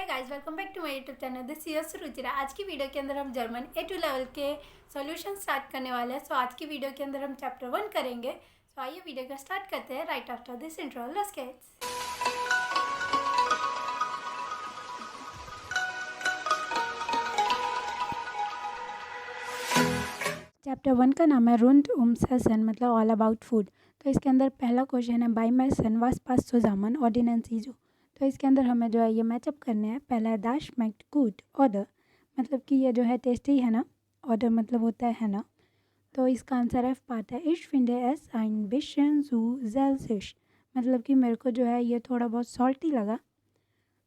Hey guys, welcome back to my YouTube channel this is Suruchira. आज की video के अंदर हम जर्मन A2 लेवल के सॉल्यूशन स्टार्ट करने वाले हैं। सो आज की वीडियो के अंदर हम चैप्टर 1 करेंगे। सो आइए वीडियो को स्टार्ट करते हैं right after this intro. Let's get. Chapter 1 का नाम है रुंड सेशन, मतलब ऑल अबाउट फूड। तो इसके अंदर पहला क्वेश्चन है बाई माई सन वास पास सुजामन ऑर्डिनेंस। तो इसके अंदर हमें जो है ये मैचअप करने हैं। पहला है दाश मैक्ट गुड ऑर्डर, मतलब कि ये जो है टेस्टी है ना। ऑर्डर मतलब होता है ना। तो इसका आंसर एफ पार्ट है इश फिंडे एस आइन बिशन जू जेल्सिश, मतलब कि मेरे को जो है ये थोड़ा बहुत सॉल्टी लगा।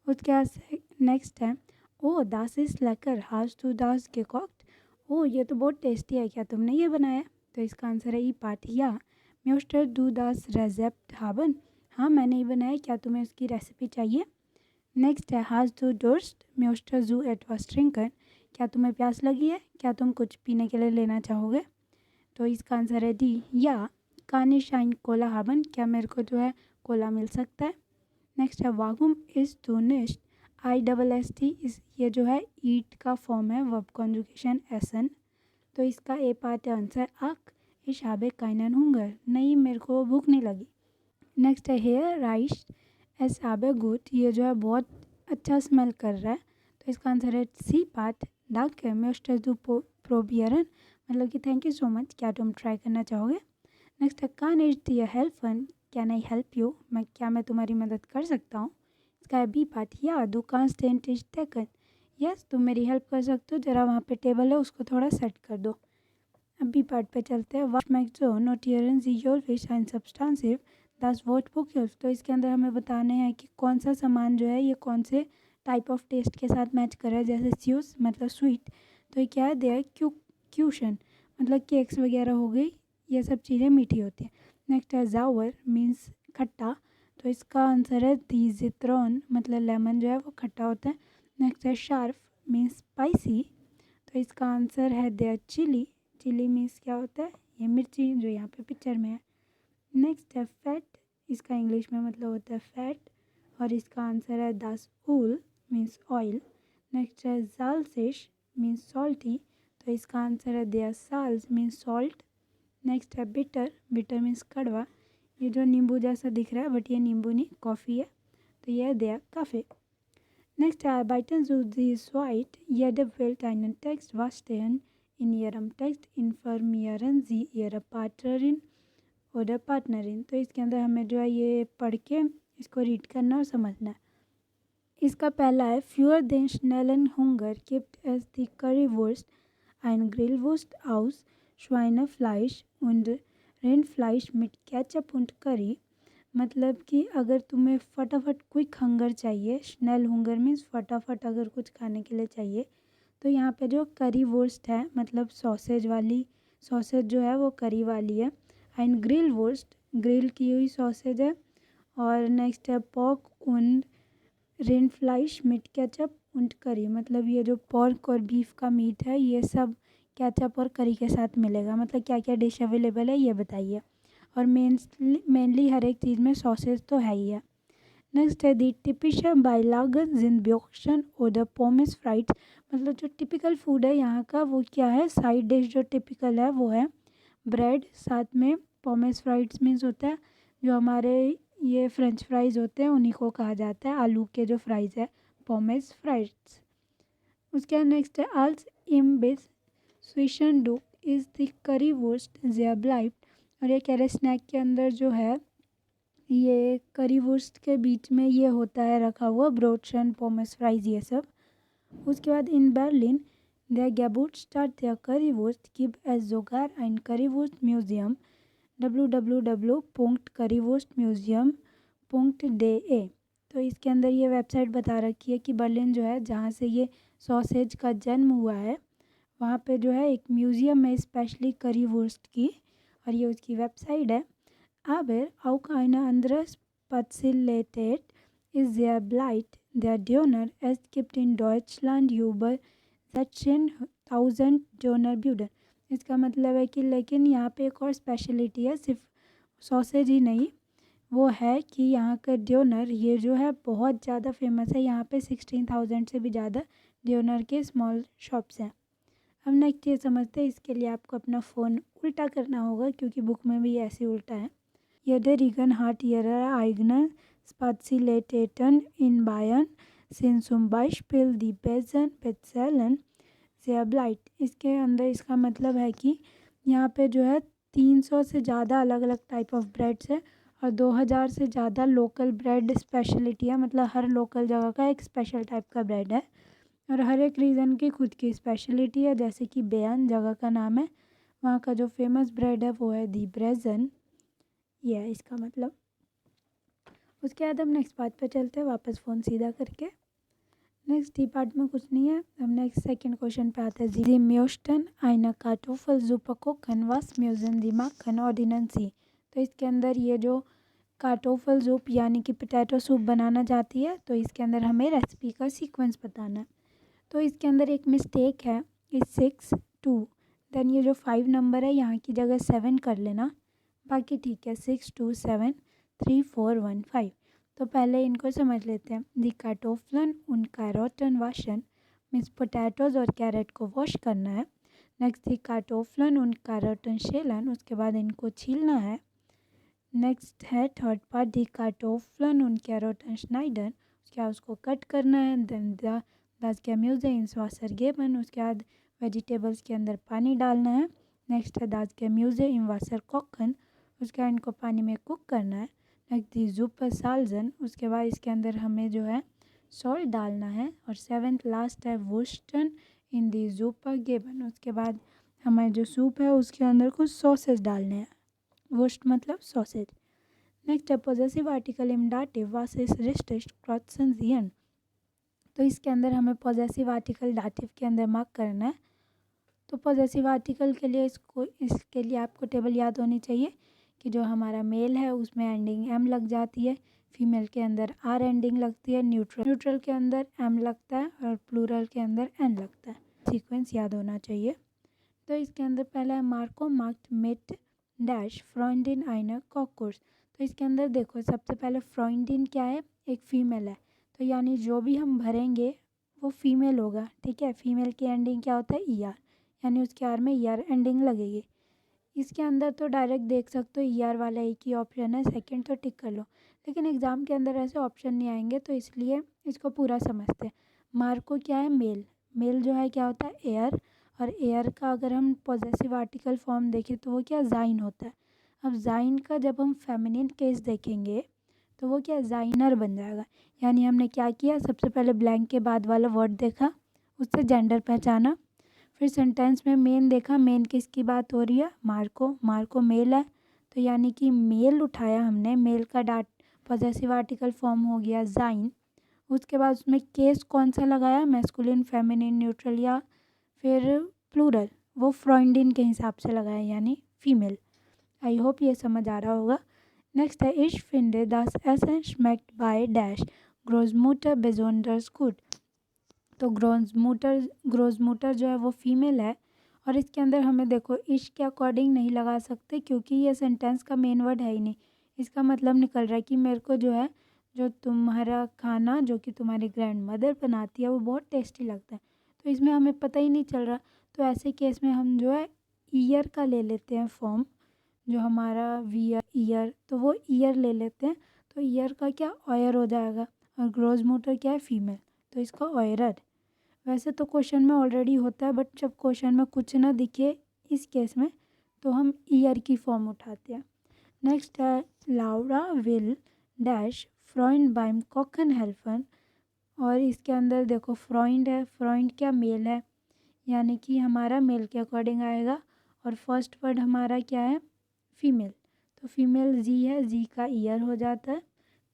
उसके बाद नेक्स्ट है ओ दास इज लेकर हाज टू दास गेकॉक्ट। ओ ये तो बहुत टेस्टी है, क्या तुमने ये बनाया? तो इसका आंसर है ई पार्ट या म्यूस्टर डू दास रेजेप्ट हाबन, हाँ मैंने ही बनाया, क्या तुम्हें उसकी रेसिपी चाहिए? नेक्स्ट है हाज टू डोर्स्ट म्यूस्टर जू एटवास ट्रिंकर, क्या तुम्हें प्यास लगी है, क्या तुम कुछ पीने के लिए लेना चाहोगे? तो इसका आंसर है डी या कानी शाइन कोला हाबन, क्या मेरे को जो है कोला मिल सकता है? नेक्स्ट है वागुम इज टू निस्ट ISST, इस ये जो है ईट का फॉर्म है वर्ब कॉन्जुगेशन एसन। तो इसका ए पार्ट है आंसर अक इश हाबे काइनन हुंगर, नहीं मेरे को भूख नहीं लगी। नेक्स्ट है हेयर राइस एस आबे गुड, ये जो है बहुत अच्छा स्मेल कर रहा है। तो इसका आंसर है सी पार्ट डाक म्यूस्टर दू प्रोबियरन, मतलब कि थैंक यू सो मच, क्या तुम ट्राई करना चाहोगे? नेक्स्ट है कान इज दी हेल्पन, कैन आई हेल्प यू, क्या मैं तुम्हारी मदद कर सकता हूँ? इसका है बी पार्ट या दुकान स्टेंट इज टेकन, यस तुम मेरी हेल्प कर सकते हो, ज़रा वहाँ पे टेबल है उसको थोड़ा सेट कर दो। अब बी पार्ट पे चलते हैं वाट मैक्स जो नोटियरन जी योर विश एंड सब्सटेंसिव दस वोट बुक। तो इसके अंदर हमें बताने हैं कि कौन सा सामान जो है ये कौन से टाइप ऑफ टेस्ट के साथ मैच कर रहा है। जैसे स्यूस मतलब स्वीट, तो ये क्या है दे क्यूशन, मतलब केक्स वगैरह हो गई, ये सब चीज़ें मीठी होती हैं। नेक्स्ट है जावर मीन्स खट्टा, तो इसका आंसर है दी जित्रोन, मतलब लेमन जो है वो खट्टा होता है। नेक्स्ट है शार्प मीन्स स्पाइसी, तो इसका आंसर है देयर चिली, चिली मीन्स क्या होता है, ये मिर्ची जो यहाँ पे पिक्चर में है। नेक्स्ट है फैट, इसका इंग्लिश में मतलब होता है फैट, और इसका आंसर है दास ऊल मीन्स ऑयल। नेक्स्ट है जालसिश मीन्स सॉल्टी, तो इसका आंसर है देयर साल्स मीन्स सॉल्ट। नेक्स्ट है बिटर, बिटर मीन्स कड़वा, ये जो नींबू जैसा दिख रहा है बट ये नींबू नहीं कॉफ़ी है, तो ये है there काफ़े। Next Arbeiten zu die Zweit, jede Welt einen Text verstehen. In ihrem Text informieren sie ihre Partnerin oder Partnerin। तो इसके अंदर हमें जो है ये पढ़ के इसको रीड करना और समझना है। इसका पहला है Für den schnellen Hunger gibt es die Currywurst, ein Grillwurst aus Schweinefleisch und Rindfleisch mit Ketchup und Curry। मतलब कि अगर तुम्हें फटाफट क्विक हंगर चाहिए, स्नेल हंगर मीन्स फटाफट अगर कुछ खाने के लिए चाहिए, तो यहाँ पे जो करी वोस्ट है मतलब सॉसेज वाली, सॉसेज जो है वो करी वाली है। एंड ग्रिल वोस्ट ग्रिल की हुई सॉसेज है। और नेक्स्ट है पॉर्क उंड रिनफ्लाइश मिट केचप उंड करी, मतलब ये जो पॉर्क और बीफ का मीट है ये सब केचप और करी के साथ मिलेगा। मतलब क्या क्या डिश अवेलेबल है ये बताइए, और मेनली हर एक चीज़ में सॉसेज तो है ही है। नेक्स्ट है दी टिपिशा बाइलागन जिनब्योक्शन और पोमिस फ्राइड्स, मतलब जो टिपिकल फूड है यहाँ का वो क्या है, साइड डिश जो टिपिकल है वो है ब्रेड, साथ में पोमिस फ्राइड्स मीन्स होता है जो हमारे ये फ्रेंच फ्राइज़ होते हैं उन्हीं को कहा जाता है, आलू के जो फ्राइज़ है पोमिस फ्राइड्स। उसके बाद नेक्स्ट है आल्स इम बिस स्विशन डुक इज़ द करी वुस्ट ज़िया ब्लाइट, और ये कह रहे स्नैक के अंदर जो है ये करी वुस्ट के बीच में ये होता है रखा हुआ ब्रोडशन पोमस फ्राइज़ ये सब। उसके बाद in Berlin der Geburtsstadt der Currywurst gibt es sogar ein Currywurst-Museum www.currywurstmuseum.de। तो इसके अंदर ये वेबसाइट बता रखी है कि बर्लिन जो है जहाँ से ये सॉसेज का जन्म हुआ है वहाँ पे जो है एक म्यूज़ियम है स्पेशली करी वुर्स्ट की, और ये उसकी वेबसाइट है। Aber auch eine andere Spezialität ist sehr bleibt. Der Döner, es gibt in Deutschland über 16.000 Dönerbuden। इसका मतलब है कि लेकिन यहाँ पे एक और स्पेशलिटी है, सिर्फ सॉसेज ही नहीं वो है कि यहाँ का ड्योनर ये जो है बहुत ज़्यादा फेमस है। यहाँ पे 16,000 से भी ज़्यादा ड्योनर के स्मॉल शॉप्स हैं। अब नेक्स्ट ये समझते हैं, इसके लिए आपको अपना फ़ोन उल्टा करना होगा क्योंकि बुक में भी ऐसे उल्टा है। Jede Regan hat ihre eigenen Spezialitäten in Bayern, sind zum Beispiel die Brezeln sehr beliebt। इसके अंदर इसका मतलब है कि यहाँ पे जो है 300 से ज़्यादा अलग अलग टाइप ऑफ ब्रेड्स है और 2000 से ज़्यादा लोकल ब्रेड स्पेशलिटी है। मतलब हर लोकल जगह का एक स्पेशल टाइप का ब्रेड है और हर एक रीजन की खुद की स्पेशलिटी है। जैसे कि बेयन जगह का नाम है, वहाँ का जो फेमस ब्रेड है वो है दी ब्रेजन, ये है इसका मतलब। उसके बाद हम नेक्स्ट पार्ट पे चलते हैं, वापस फ़ोन सीधा करके। नेक्स्ट डी पार्ट में कुछ नहीं है। हम नेक्स्ट सेकंड क्वेश्चन पे आते हैं। जी म्यूस्टन आइना Kartoffelsuppe kochen, was müssen Sie machen ordnen Sie। तो इसके अंदर ये जो कार्टोफल सूप यानी कि पोटैटो सूप बनाना चाहती है, तो इसके अंदर हमें रेसिपी का सीक्वेंस बताना है। तो इसके अंदर एक मिस्टेक है, इस 6 2, देन ये जो 5 नंबर है यहाँ की जगह 7 कर लेना, बाकी ठीक है। 6 2 7 3 4 1 5। तो पहले इनको समझ लेते हैं। दी कार्टोफ्लन उन कैरोटन वाशन, मीन्स पोटैटोज और कैरेट को वॉश करना है। नेक्स्ट दी कार्टोफ्लन उन कैरोटन शेलन, उसके बाद इनको छीलना है। नेक्स्ट है थर्ड पार्ट, दी कार्टोफ्लन उन कैरोटन स्नाइडन, उसके बाद उसको कट करना है। Then das Gemüse ins Wasser geben, उसके बाद वेजिटेबल्स के अंदर पानी डालना है। नेक्स्ट है das Gemüse im Wasser kochen, उसके बाद इनको पानी में कुक करना है। नेक्स्ट दी Suppe salzen, उसके बाद इसके अंदर हमें जो है सॉल्ट डालना है। और 7th लास्ट है Wursten in die Suppe geben, उसके बाद हमारे जो सूप है उसके अंदर कुछ सॉसेज डालने हैं। वुस्ट मतलब सॉसेज। नेक्स्ट है पॉजेसिव आर्टिकल इम dative, was ist richtig konzentrieren। तो इसके अंदर हमें पॉजेसिव आर्टिकल डाटिव के अंदर मार्क करना है। तो पॉजेसिव आर्टिकल के लिए इसके लिए आपको टेबल याद होनी चाहिए कि जो हमारा मेल है उसमें एंडिंग एम लग जाती है, फीमेल के अंदर आर एंडिंग लगती है, न्यूट्रल के अंदर एम लगता है और प्लूरल के अंदर एन लगता है। सीक्वेंस याद होना चाहिए। तो इसके अंदर पहला है मार्को मार्क्ट मिट डैश फ्रॉइंडिन आइनर कॉकर्स। तो इसके अंदर देखो सबसे पहले फ्रॉइंडिन क्या है, एक फ़ीमेल है, तो यानी जो भी हम भरेंगे वो फीमेल होगा। ठीक है, फीमेल की एंडिंग क्या होता है ई आर, यानी उसके आर में ई आर एंडिंग लगेगी। इसके अंदर तो डायरेक्ट देख सकते हो ई आर वाला एक ही ऑप्शन है, सेकंड तो टिक कर लो, लेकिन एग्ज़ाम के अंदर ऐसे ऑप्शन नहीं आएंगे तो इसलिए इसको पूरा समझते हैं। मार्को क्या है, मेल, मेल जो है क्या होता है एयर, और एयर का अगर हम पॉजेसिव आर्टिकल फॉर्म देखें तो वो क्या जाइन होता है। अब जाइन का जब हम फेमिनिन केस देखेंगे तो वो क्या जाइनर बन जाएगा। यानी हमने क्या किया, सबसे पहले ब्लैंक के बाद वाला वर्ड देखा, उससे जेंडर पहचाना, फिर सेंटेंस में मेन देखा, मेन किसकी बात हो रही है, मार्को, मार्को मेल है तो यानी कि मेल उठाया हमने, मेल का डाट पॉजेसिव आर्टिकल फॉर्म हो गया जाइन। उसके बाद उसमें केस कौन सा लगाया, मैस्कुलिन, फेमिनिन, न्यूट्रल या फिर प्लूरल, वो फ्रॉइंडिन के हिसाब से लगाया यानी फीमेल। आई होप ये समझ आ रहा होगा। नेक्स्ट है Ich finde das Essen schmeckt bei डैश ग्रोजमूटर besonders gut। तो ग्रोजमूटर जो है वो फीमेल है और इसके अंदर हमें देखो इश के अकॉर्डिंग नहीं लगा सकते क्योंकि ये सेंटेंस का मेन वर्ड है ही नहीं। इसका मतलब निकल रहा है कि मेरे को जो है जो तुम्हारा खाना जो कि तुम्हारी ग्रैंड मदर बनाती है वो बहुत टेस्टी लगता है, तो इसमें हमें पता ही नहीं चल रहा। तो ऐसे केस में हम जो है ईयर का ले लेते हैं फॉर्म, जो हमारा वियर ईयर, तो वो ईयर ले लेते हैं। तो ईयर का क्या ऑयर हो जाएगा और ग्रोज मोटर क्या है फीमेल, तो इसका ऑयरर। वैसे तो क्वेश्चन में ऑलरेडी होता है बट जब क्वेश्चन में कुछ ना दिखे इस केस में तो हम ईयर की फॉर्म उठाते हैं। नेक्स्ट है लाउरा विल डैश फ्रॉइंड बाइम कॉकन हेल्फन, और इसके अंदर देखो फ्रॉइंड है, फ्रॉइंड क्या मेल है यानी कि हमारा मेल के अकॉर्डिंग आएगा, और फर्स्ट वर्ड हमारा क्या है फीमेल, तो फीमेल जी है, जी का ईयर हो जाता है,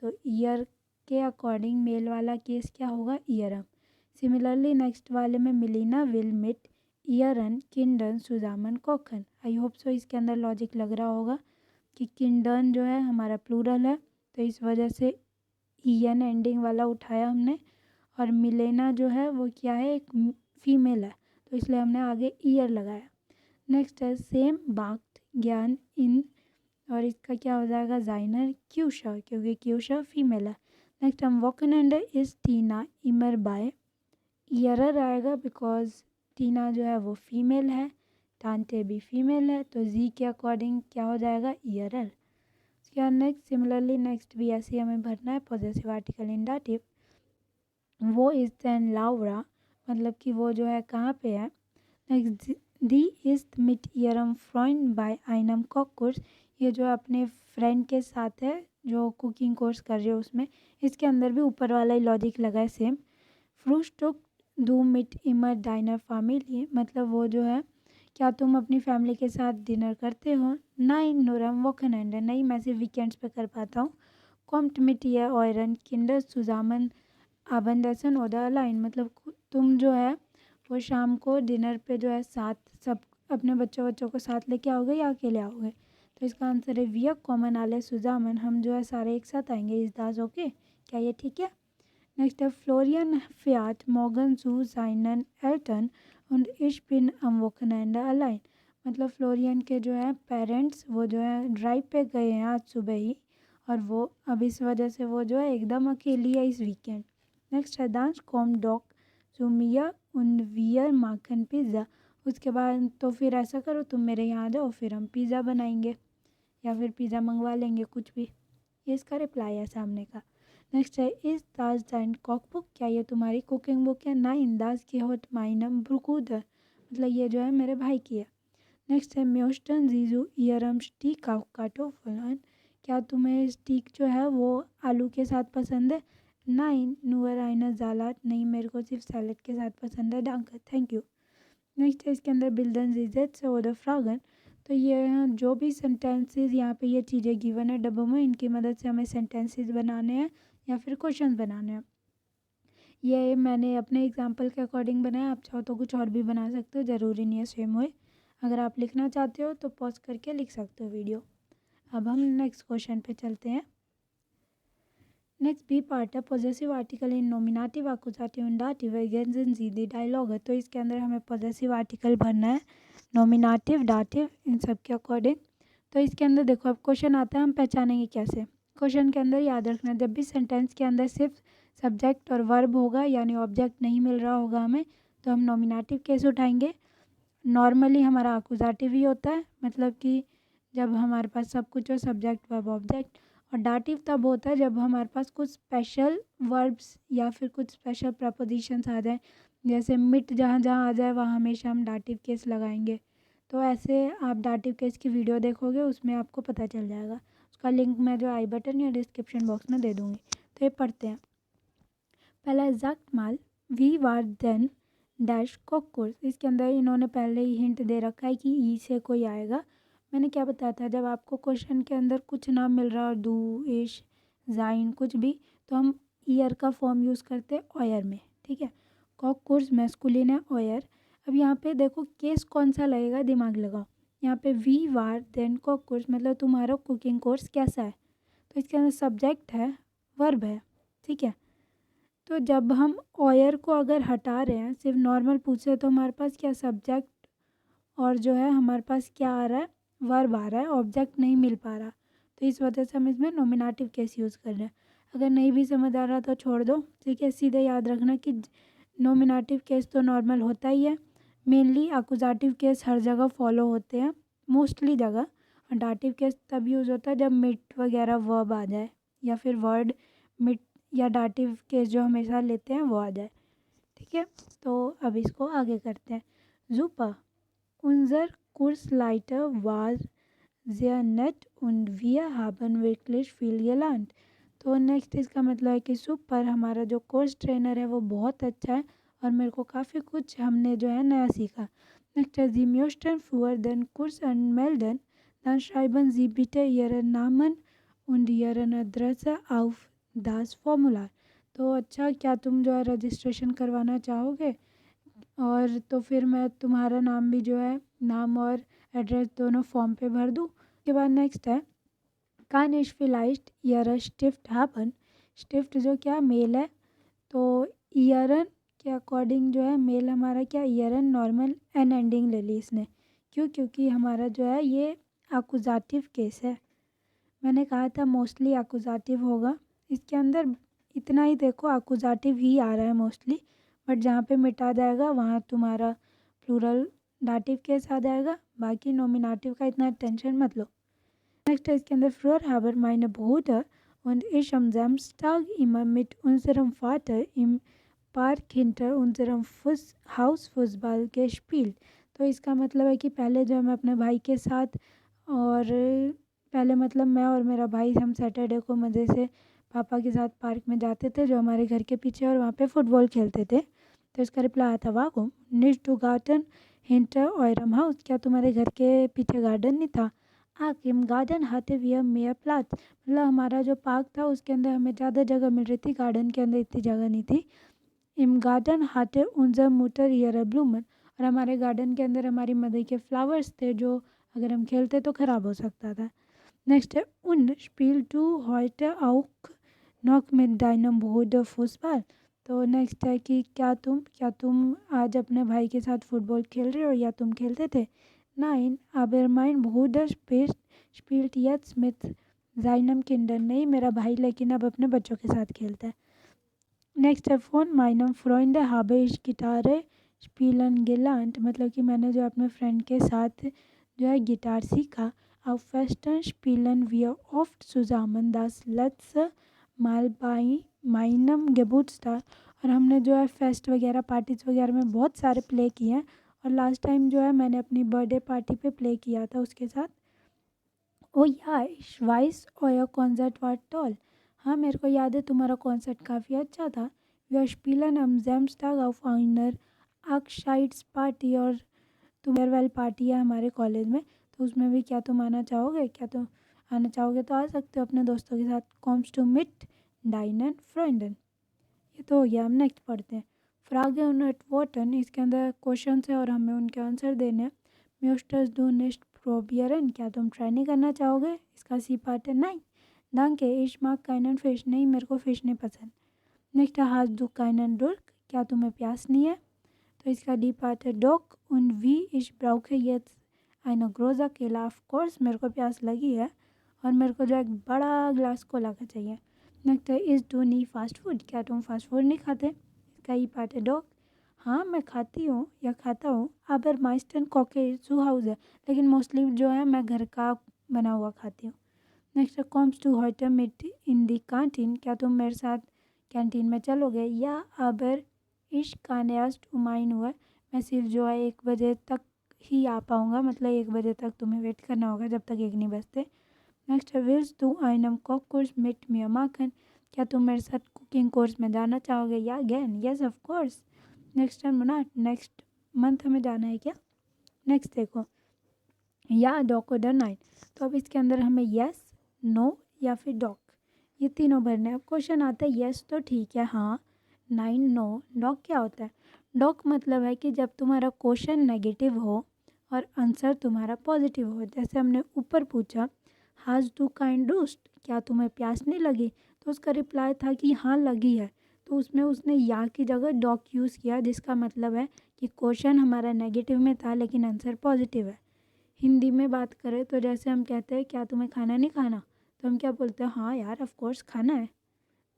तो ईयर के अकॉर्डिंग मेल वाला केस क्या होगा ईयरम। सिमिलरली नेक्स्ट वाले में मिलीना विल मिट ईयरन किंडन सुजामन कॉकन। आई होप सो इसके अंदर लॉजिक लग रहा होगा कि किंडन जो है हमारा प्लूरल है तो इस वजह से ईएन एंडिंग वाला उठाया हमने, और मिलेना जो है वो क्या है एक फीमेल है तो इसलिए हमने आगे ईयर लगाया। नेक्स्ट है सेम बाक्ट ज्ञान इन और इसका क्या हो जाएगा ज़ाइनर क्यूशा, क्योंकि क्यूशा फीमेल है। नेक्स्ट हम वोकनेंडर इज़ टीना इमर बाय, ईयरर आएगा बिकॉज टीना जो है वो फीमेल है, टांटे भी फीमेल है, तो जी के अकॉर्डिंग क्या हो जाएगा ईयरर। उसके बाद नेक्स्ट सिमिलरली नेक्स्ट भी ऐसे ही हमें भरना है पॉजेसिव आर्टिकल इन दाटिव। वो इज दैन लाउरा, मतलब कि वो जो है कहाँ पे है। नेक्स्ट दी इस्ट मिट ईयरम फ्रॉइंड बाय आइनम कॉक कोर्स, ये जो अपने फ्रेंड के साथ है जो कुकिंग कोर्स कर रहे हो उसमें, इसके अंदर भी ऊपर वाला ही लॉजिक लगा है सेम। फ्रूस्टुक दो मिट इमर डाइनर फैमिली, मतलब वो जो है क्या तुम अपनी फैमिली के साथ डिनर करते हो। नाइन नूरम वोकनेंडर, नहीं मैं सिर्फ वीकेंड्स पे कर पाता हूँ। कॉम्ट मिट या ऑयरन किंडर सुजामन आबंदसन ओदा लाइन, मतलब तुम जो है वो शाम को डिनर पे जो है साथ सब अपने बच्चों को साथ लेके आओगे या अकेले आओगे। तो इसका आंसर है विया कॉमन आले सुजामन, हम जो है सारे एक साथ आएंगे इस दास ओके, क्या ये ठीक है। नेक्स्ट है फ्लोरियन फियाट मॉर्गन जू साइनन एल्टन und ich bin am Wochenende allein, मतलब फ्लोरियन के जो है पेरेंट्स वो जो है ड्राइव पे गए हैं आज सुबह ही, और वो अब इस वजह से वो जो है एकदम अकेली है इस वीकेंड। नेक्स्ट है डांस कॉम डॉग सुमिया उन वियर माखन पिज़्ज़ा, उसके बाद तो फिर ऐसा करो तुम मेरे यहाँ आ जाओ, फिर हम पिज़्ज़ा बनाएंगे या फिर पिज़्ज़ा मंगवा लेंगे कुछ भी। ये इसका रिप्लाई है सामने का। नेक्स्ट है इस दास दैन कॉक बुक, क्या ये तुम्हारी कुकिंग बुक है। नाइन दास की होट माइनम ब्रुकूदर, मतलब ये जो है मेरे भाई की है। नेक्स्ट है म्योस्टन जीजू ईयरम स्टीक काटोफलन, क्या तुम्हें स्टीक जो है वो आलू के साथ पसंद है। नाइन नुअर आइना जालात, नहीं मेरे को सिर्फ सैलड के साथ पसंद है डांकर थैंक यू। नेक्स्ट है इसके अंदर बिल्डन जीजेट से ओदर फ्रागन, तो ये जो भी सेंटेंसेस यहाँ पे ये चीज़ें गिवन है डब्बों में, इनकी मदद से हमें सेंटेंसेस बनाने हैं या फिर क्वेश्चन बनाने हैं। ये मैंने अपने एग्जांपल के अकॉर्डिंग बनाया, आप चाहो तो कुछ और भी बना सकते हो, ज़रूरी नहीं है सेम होए। अगर आप लिखना चाहते हो तो पॉज करके लिख सकते हो वीडियो। अब हम नेक्स्ट क्वेश्चन पे चलते हैं। नेक्स्ट बी पार्ट है possessive article in nominative accusative and dative अगेंस्ट जीदी डायलॉग है, तो इसके अंदर हमें पॉजेसिव आर्टिकल भरना है नॉमिनेटिव दाटिव इन सब के अकॉर्डिंग। तो इसके अंदर देखो अब क्वेश्चन आता है, हम पहचानेंगे कैसे। क्वेश्चन के अंदर याद रखना जब भी सेंटेंस के अंदर सिर्फ सब्जेक्ट और वर्ब होगा यानी ऑब्जेक्ट नहीं मिल रहा होगा हमें, तो हम नॉमिनेटिव केस उठाएंगे। नॉर्मली हमारा एक्यूजेटिव ही होता है, मतलब कि जब हमारे पास सब कुछ हो सब्जेक्ट वर्ब ऑब्जेक्ट। और डाटिव तब होता है जब हमारे पास कुछ स्पेशल वर्ब्स या फिर कुछ स्पेशल प्रपोजिशंस आ जाए, जैसे मिट जहाँ जहाँ आ जाए वहाँ हमेशा हम डाटिव केस लगाएंगे। तो ऐसे आप डाटिव केस की वीडियो देखोगे उसमें आपको पता चल जाएगा, उसका लिंक मैं जो आई बटन या डिस्क्रिप्शन बॉक्स में दे दूँगी। तो ये पढ़ते हैं। पहला एग्जैक्ट माल वी वार देन डैश कोर्स, इसके अंदर इन्होंने पहले ही हिंट दे रखा है कि ई से कोई आएगा। मैंने क्या बताया था जब आपको क्वेश्चन के अंदर कुछ ना मिल रहा और दू इश जाइन कुछ भी, तो हम ईयर का फॉर्म यूज़ करते हैं ऑयर में, ठीक है। कॉक कोर्स मैस्कुलिन है ऑयर। अब यहाँ पे देखो केस कौन सा लगेगा, दिमाग लगाओ। यहाँ पे वी वार देन कॉक कोर्स मतलब तुम्हारा कुकिंग कोर्स कैसा है, तो इसके अंदर सब्जेक्ट है वर्ब है, ठीक है। तो जब हम ऑयर को अगर हटा रहे हैं सिर्फ नॉर्मल पूछे तो हमारे पास क्या सब्जेक्ट और जो है हमारे पास क्या आ रहा है वर्ब आ रहा है, ऑब्जेक्ट नहीं मिल पा रहा, तो इस वजह से हम इसमें नॉमिनेटिव केस यूज़ कर रहे हैं। अगर नहीं भी समझ आ रहा तो छोड़ दो, ठीक है। सीधे याद रखना कि नॉमिनेटिव केस तो नॉर्मल होता ही है, मेनली एक्यूजेटिव केस हर जगह फॉलो होते हैं मोस्टली जगह, और डाटिव केस तब यूज़ होता है जब मिट वगैरह वर्ब आ जाए या फिर वर्ड मिट या डाटिव केस जो हमेशा लेते हैं वो आ जाए, ठीक है। तो अब इसको आगे करते हैं। जुपा unser Kursleiter war sehr nett und wir haben wirklich viel gelernt, तो नेक्स्ट इसका मतलब है कि सुप पर हमारा जो कोर्स ट्रेनर है वो बहुत अच्छा है और मेरे को काफ़ी कुछ हमने जो है नया सीखा। नेक्स्ट है Sie möchten für den Kurs anmelden, dann schreiben Sie bitte Ihren Namen und Ihre Adresse auf das Formular, तो अच्छा क्या तुम जो है रजिस्ट्रेशन करवाना चाहोगे, और तो फिर मैं तुम्हारा नाम भी जो है नाम और एड्रेस दोनों फॉर्म पे भर दूँ। उसके बाद नेक्स्ट है कान इश फिलाइस्ट ईयर स्टिफ्ट हैपन, स्टिफ्ट जो क्या मेल है, तो ईयरन के अकॉर्डिंग जो है मेल हमारा क्या ईयरन नॉर्मल एन एंडिंग ले ली इसने, क्यों क्योंकि हमारा जो है ये एक्यूजेटिव केस है, मैंने कहा था मोस्टली एक्यूजेटिव होगा, इसके अंदर इतना ही देखो एक्यूजेटिव ही आ रहा है मोस्टली, बट जहाँ पे मिटा जाएगा वहाँ तुम्हारा प्लूरल डाटिव केस आ जाएगा, बाकी नॉमिनेटिव का इतना टेंशन मत लो। नेक्स्ट है इसके अंदर फ्रोर हैबर माइने Bruder und ich am Samstag immer mit unserem Vater im Park hinter unserem Haus Fußball gespielt। तो इसका मतलब है कि पहले जो है मैं अपने भाई के साथ और पहले मतलब मैं और मेरा भाई हम सैटरडे को मज़े से पापा के साथ पार्क में जाते थे जो हमारे घर के पीछे, और वहाँ पे फुटबॉल खेलते थे। तो इसका रिप्लाई आया था वाकुम निस्ट टू गार्डन हिंटर ऑयरम हाउस, क्या तुम्हारे घर के पीछे गार्डन नहीं था? इम गार्डन हाथे वियर मेयर प्लाट, मतलब हमारा जो पार्क था उसके अंदर हमें ज़्यादा जगह मिल रही थी, गार्डन के अंदर इतनी जगह नहीं थी। इम गार्डन हाथे उनजर मुटर ईयर ब्लूमन, और हमारे गार्डन के अंदर हमारी मदर के फ्लावर्स थे जो अगर हम खेलते तो ख़राब हो सकता था। नेक्स्ट है उन स्पील टू हॉइटे आउक नॉक मिड डाइनम बोर्ड फुटबॉल। तो नेक्स्ट है कि क्या तुम आज अपने भाई के साथ फुटबॉल खेल रहे हो या तुम खेलते थे? Nine aber mein Bruder spielt jetzt mit seinem Kindern, नहीं मेरा भाई लेकिन अब अपने बच्चों के साथ खेलता है। नेक्स्ट है phone meinem Freunde habe ich Gitarre spielen gelernt, मतलब कि मैंने जो अपने फ्रेंड के साथ जो है गिटार सीखा। Auf Festen spielen wir oft zusammen das letzte Mal bei meinem Geburtstag, और हमने जो है फेस्ट वगैरह पार्टीज वगैरह में बहुत सारे प्ले किए हैं, और लास्ट टाइम जो है मैंने अपनी बर्थडे पार्टी पे प्ले किया था उसके साथ। ओ या ich weiß euer Konzert war toll, हाँ मेरे को याद है तुम्हारा कॉन्सर्ट काफ़ी अच्छा था। Wir spielen am Samstag auf einer Abschiedsparty, और तुम फेयरवेल पार्टी है हमारे कॉलेज में, तो उसमें भी क्या तुम आना चाहोगे? क्या तुम आना चाहोगे तो आ सकते हो अपने दोस्तों के साथ। Kommst du mit deinen Freunden, ये तो हो गया। हम नेक्स्ट पढ़ते हैं फ्रागे und Worten, इसके अंदर क्वेश्चन है और हमें उनके आंसर देने हैं। Möchtest du nicht probieren, क्या तुम ट्राई नहीं करना चाहोगे? इसका सी पार्ट है नहीं। Danke ich mag keinen Fisch, नहीं मेरे को फ़िश नहीं पसंद। नेक्स्ट है hast du keinen Durst, क्या तुम्हें प्यास नहीं है? तो इसका डी पार्ट है डॉक und wie ich brauche jetzt eine große Kehle, of course मेरे को प्यास लगी है और मेरे को जो एक बड़ा ग्लास कोला का चाहिए। नेक्स्ट है is do knee fast food, क्या तुम फास्ट फूड नहीं खाते? इसका ई पार्ट है डॉग, हाँ मैं खाती हूँ या खाता हूँ। aber meisten koche ich zu Hause, लेकिन मोस्टली जो है मैं घर का बना हुआ खाती हूँ। नेक्स्ट है कॉम्स टू heute mit in die Kantin, क्या तुम मेरे साथ कैंटीन में चलोगे? या aber ich kann erst um 1 Uhr, मैं सिर्फ जो है 1 बजे तक ही आ पाऊँगा, मतलब 1 बजे तक तुम्हें वेट करना होगा जब तक 1 नहीं बजते। नेक्स्ट है willst du einen Kochkurs mit mir machen, क्या तुम मेरे साथ कुकिंग कोर्स में जाना चाहोगे? या again yes of course. Next है मनाट, नेक्स्ट मंथ हमें जाना है क्या? नेक्स्ट देखो या डॉक और नाइन, तो अब इसके अंदर हमें यस नो या फिर डॉक ये तीनों भरने हैं। अब क्वेश्चन आता है यस तो ठीक है हाँ, नाइन नो, डॉक क्या होता है? डॉक मतलब है कि जब तुम्हारा क्वेश्चन नेगेटिव हो और आंसर तुम्हारा पॉजिटिव हो। जैसे हमने ऊपर पूछा हाज डू काइंड डूस्ट, क्या तुम्हें प्यास नहीं लगी? तो उसका रिप्लाई था कि हाँ लगी है, तो उसमें उसने या की जगह डॉक यूज़ किया, जिसका मतलब है कि क्वेश्चन हमारा नेगेटिव में था लेकिन आंसर पॉजिटिव है। हिंदी में बात करें तो जैसे हम कहते हैं क्या तुम्हें खाना नहीं खाना, तो हम क्या बोलते हैं? हाँ यार ऑफ कोर्स खाना है।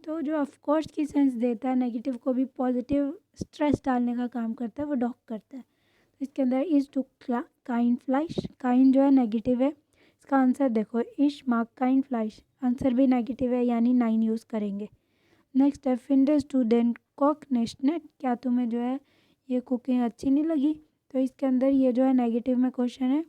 तो जो ऑफ कोर्स की सेंस देता है, नेगेटिव को भी पॉजिटिव स्ट्रेस डालने का काम करता है, वो डॉक करता है। तो इसके अंदर इज़ टू काइंड फ्लाइश, काइंड जो है नेगेटिव है, इसका आंसर देखो इश मार्क काइंड फ्लाइश, आंसर भी नेगेटिव है यानी 9 यूज़ करेंगे। नेक्स्ट है फिंडर स्टूडेंट कॉक नेशनेट, क्या तुम्हें जो है ये कुकिंग अच्छी नहीं लगी? तो इसके अंदर ये जो है नेगेटिव में क्वेश्चन है,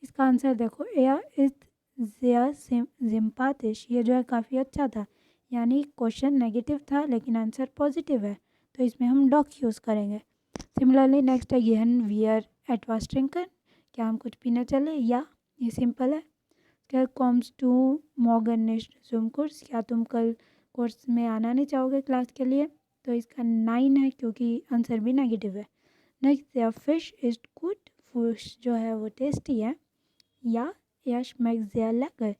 इसका आंसर देखो एयर इज जेयर सिम्पातिश, ये जो है काफ़ी अच्छा था, यानी क्वेश्चन नेगेटिव था लेकिन आंसर पॉजिटिव है, तो इसमें हम डॉक यूज़ करेंगे। सिमिलरली नेक्स्ट है गेहन वियर एट वास ड्रिंकर, क्या हम कुछ पीने चले? या ये सिंपल है। क्या कॉम्स टू मॉर्गन नेस्ट जूम कोर्स, क्या तुम कल कोर्स में आना नहीं चाहोगे क्लास के लिए? तो इसका 9 है क्योंकि आंसर भी नेगेटिव है। Next the fish is good, fish जो है वो टेस्टी है। या यश मैक्स लेकर,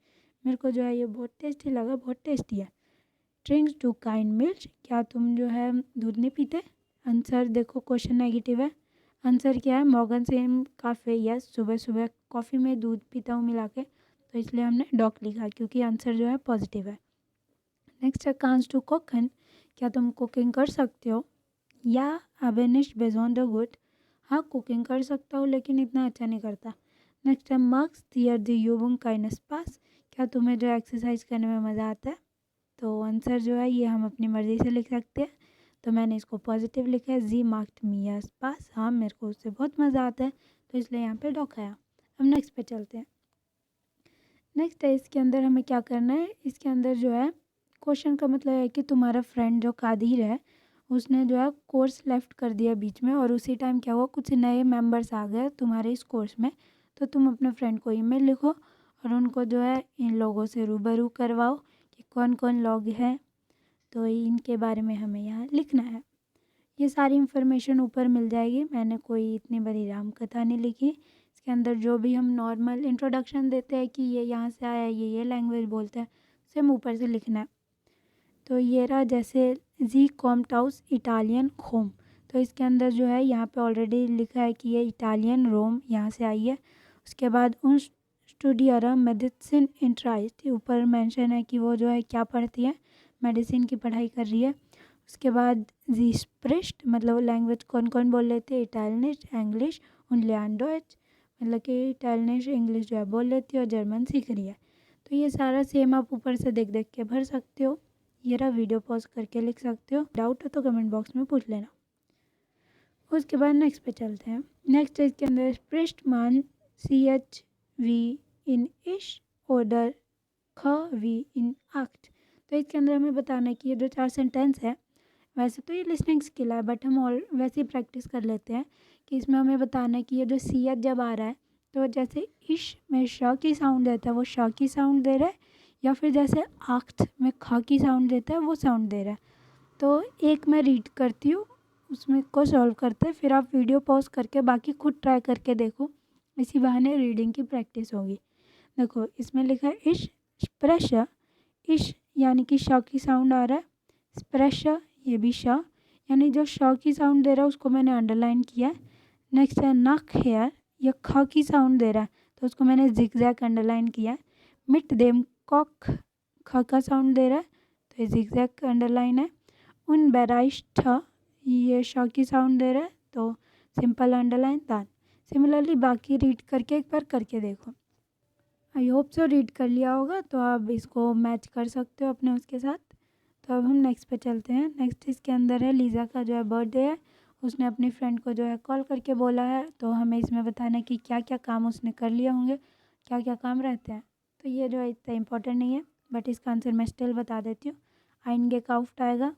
मेरे को जो है ये बहुत टेस्टी लगा, बहुत टेस्टी है। ड्रिंक्स टू काइंड मिल्क, क्या तुम जो है दूध नहीं पीते? आंसर देखो क्वेश्चन नेगेटिव है, आंसर क्या है? मॉर्गन सेम काफ़े, यस सुबह सुबह कॉफ़ी में दूध पीता हूँ मिला के, तो इसलिए हमने डॉक लिखा क्योंकि आंसर जो है पॉजिटिव है। नेक्स्ट है कांस टू कुकिंग, क्या तुम कुकिंग कर सकते हो? या अबेनिश बेजॉन द गुड, हाँ कुकिंग कर सकता हूँ लेकिन इतना अच्छा नहीं करता। नेक्स्ट है मार्क्स दियर द यूबुंग काइनस पास, क्या तुम्हें जो एक्सरसाइज करने में मज़ा आता है? तो आंसर जो है ये हम अपनी मर्ज़ी से लिख सकते हैं, तो मैंने इसको पॉजिटिव लिखा है। जी मार्क्ड मी यस पास, हाँ मेरे को उससे बहुत मज़ा आता है, तो इसलिए यहाँ पे डॉक आया। अब नेक्स्ट पे चलते हैं। नेक्स्ट है इसके अंदर हमें क्या करना है, इसके अंदर जो है क्वेश्चन का मतलब है कि तुम्हारा फ्रेंड जो कादिर है उसने जो है कोर्स लेफ्ट कर दिया बीच में, और उसी टाइम क्या हुआ कुछ नए मेंबर्स आ गए तुम्हारे इस कोर्स में, तो तुम अपने फ्रेंड को ईमेल लिखो और उनको जो है इन लोगों से रूबरू करवाओ कि कौन कौन लोग हैं, तो इनके बारे में हमें यहाँ लिखना है। ये सारी इन्फॉर्मेशन ऊपर मिल जाएगी, मैंने कोई इतनी बड़ी राम कथा नहीं लिखी। इसके अंदर जो भी हम नॉर्मल इंट्रोडक्शन देते हैं कि ये यहाँ से आया, ये लैंग्वेज बोलते हैं, सेम ऊपर से लिखना है। तो ये रहा जैसे जी कॉम्टाउस इटालियन होम, तो इसके अंदर जो है यहाँ पे ऑलरेडी लिखा है कि ये इटालियन रोम यहाँ से आई है। उसके बाद उन स्टूडियरा मेडिसिन इंट्राइस्ट, ऊपर मेंशन है कि वो जो है क्या पढ़ती है, मेडिसिन की पढ़ाई कर रही है। उसके बाद जी स्प्रिस्ट, मतलब लैंग्वेज कौन कौन बोल लेते हैं, इटालियनिश इंग्लिश उन लियांडोच, मतलब कि इटालियनिश इंग्लिश जो है बोल लेती है और जर्मन सीख रही है। तो ये सारा सेम आप ऊपर से देख देख के भर सकते हो, ये रहा वीडियो पॉज करके लिख सकते हो, डाउट हो तो कमेंट बॉक्स में पूछ लेना। उसके बाद नेक्स्ट पे चलते हैं। नेक्स्ट इसके अंदर स्प्रिस्ट मान सी एच वी इन इश ऑर्डर ख वी इन आक्ट, तो इसके अंदर हमें बताना है कि ये जो 4 सेंटेंस है, वैसे तो ये लिसनिंग स्किल है बट हम और वैसे ही प्रैक्टिस कर लेते हैं कि इसमें हमें बताना है कि ये जो सी एच जब आ रहा है तो जैसे इश में श की साउंड देता है वो श की साउंड दे रहा है, या फिर जैसे आख्त में ख की साउंड देता है वो साउंड दे रहा है। तो एक मैं रीड करती हूँ, उसमें को सॉल्व करते हैं, फिर आप वीडियो पॉज करके बाकी खुद ट्राई करके देखो, इसी बहाने रीडिंग की प्रैक्टिस होगी। देखो इसमें लिखा है इश स्प्रेश, इश यानी कि श की साउंड आ रहा है, स्प्रेश ये भी श, यानी जो श की साउंड दे रहा है उसको मैंने अंडरलाइन किया है। नेक्स्ट है नक हेयर, ये ख की साउंड दे रहा है तो उसको मैंने जिगजैग अंडरलाइन किया है। मिट देम कॉक, ख का साउंड दे रहा है तो ये जिगजैग अंडरलाइन है। उन बेराइश ठ, ये श की साउंड दे रहा है तो सिंपल अंडरलाइन दान। सिमिलरली बाकी रीड करके एक बार करके देखो, आई होप सो रीड कर लिया होगा तो आप इसको मैच कर सकते हो अपने उसके साथ। तो अब हम नेक्स्ट पे चलते हैं। नेक्स्ट इसके अंदर है लीज़ा का जो है बर्थडे है, उसने अपनी फ्रेंड को जो है कॉल करके बोला है, तो हमें इसमें बताना है कि क्या क्या काम उसने कर लिए होंगे, क्या क्या काम रहते हैं। तो ये जो है इतना इंपॉर्टेंट नहीं है बट इसका आंसर मैं स्टिल बता देती हूँ। आइनगे काउफ्ट आएगा,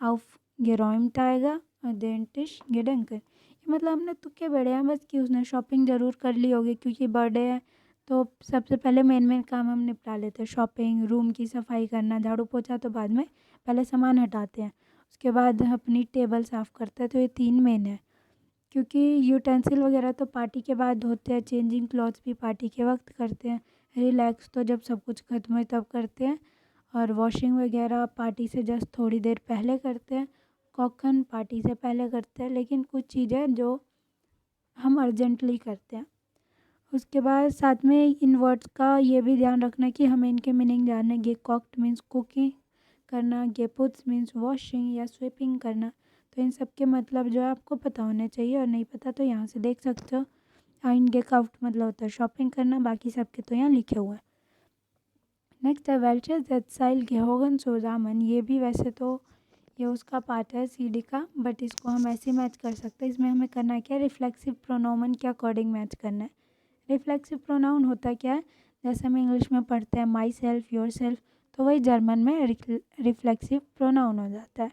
आउफ गेरॉइम्ट आएगा और डेंटिश गेडेंकर, ये मतलब हमने तुक्के बड़े हैं बस कि उसने शॉपिंग ज़रूर कर ली होगी क्योंकि बर्थडे है, तो सबसे पहले मेन काम हम निपटा लेते हैं, शॉपिंग, रूम की सफाई करना, झाड़ू पोछा तो बाद में, पहले सामान हटाते हैं, उसके बाद अपनी टेबल साफ़ करते हैं। तो ये 3 मेन है, क्योंकि यूटेंसिल वगैरह तो पार्टी के बाद धोते हैं, चेंजिंग क्लॉथ्स भी पार्टी के वक्त करते हैं, रिलैक्स तो जब सब कुछ खत्म हो तब करते हैं, और वॉशिंग वगैरह पार्टी से जस्ट थोड़ी देर पहले करते हैं, कॉकन पार्टी से पहले करते हैं, लेकिन कुछ चीज़ें जो हम अर्जेंटली करते हैं। उसके बाद साथ में इन वर्ड्स का ये भी ध्यान रखना कि हमें इनके मीनिंग जानना है। गे कॉक्ड मीन्स कुकिंग करना, गे पुट्स मीन्स वॉशिंग या स्वीपिंग करना, तो इन सब के मतलब जो है आपको पता होने चाहिए, और नहीं पता तो यहाँ से देख सकते हो। आइन गे काउफ्ट मतलब होता है शॉपिंग करना, बाकी सब के तो यहाँ लिखे हुए हैं। नेक्स्ट है वेल्चर दैटसाइल गेहोगन सोजामन, ये भी वैसे तो ये उसका पार्ट है सीडी का, बट इसको हम ऐसे मैच कर सकते हैं। इसमें हमें करना क्या है, रिफ्लेक्सिव प्रोनोमन के अकॉर्डिंग मैच करना है। रिफ्लेक्सिव प्रोनाउन होता क्या है, जैसे हम इंग्लिश में पढ़ते हैं माई सेल्फ, योर सेल्फ, तो वही जर्मन में रिफ्लेक्सिव प्रोनाउन हो जाता है।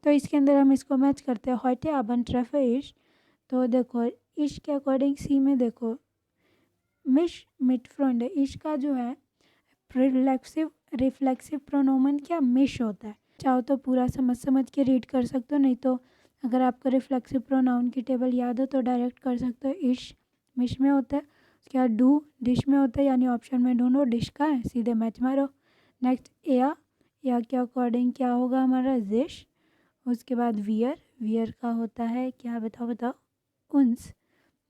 तो इसके अंदर हम इसको मैच करते हैं, हॉटे आबन ट्रेफे इश, तो देखो इश के अकॉर्डिंग सी में देखो मिश मिट फ्रेंड, इश का जो है रिफ्लेक्सिव प्रोनोमन क्या मिश होता है। चाहो तो पूरा समझ समझ के रीड कर सकते हो, नहीं तो अगर आपको रिफ्लेक्सिव प्रोनाउन की टेबल याद हो तो डायरेक्ट कर सकते हो। इश मिश में होता है, उसके बाद डू डिश में होता है, यानी ऑप्शन में ढूंढो डिश का है, सीधे मैच मारो। नेक्स्ट या के अकॉर्डिंग क्या होगा हमारा जिश। उसके बाद वियर का होता है क्या, बताओ उन्स।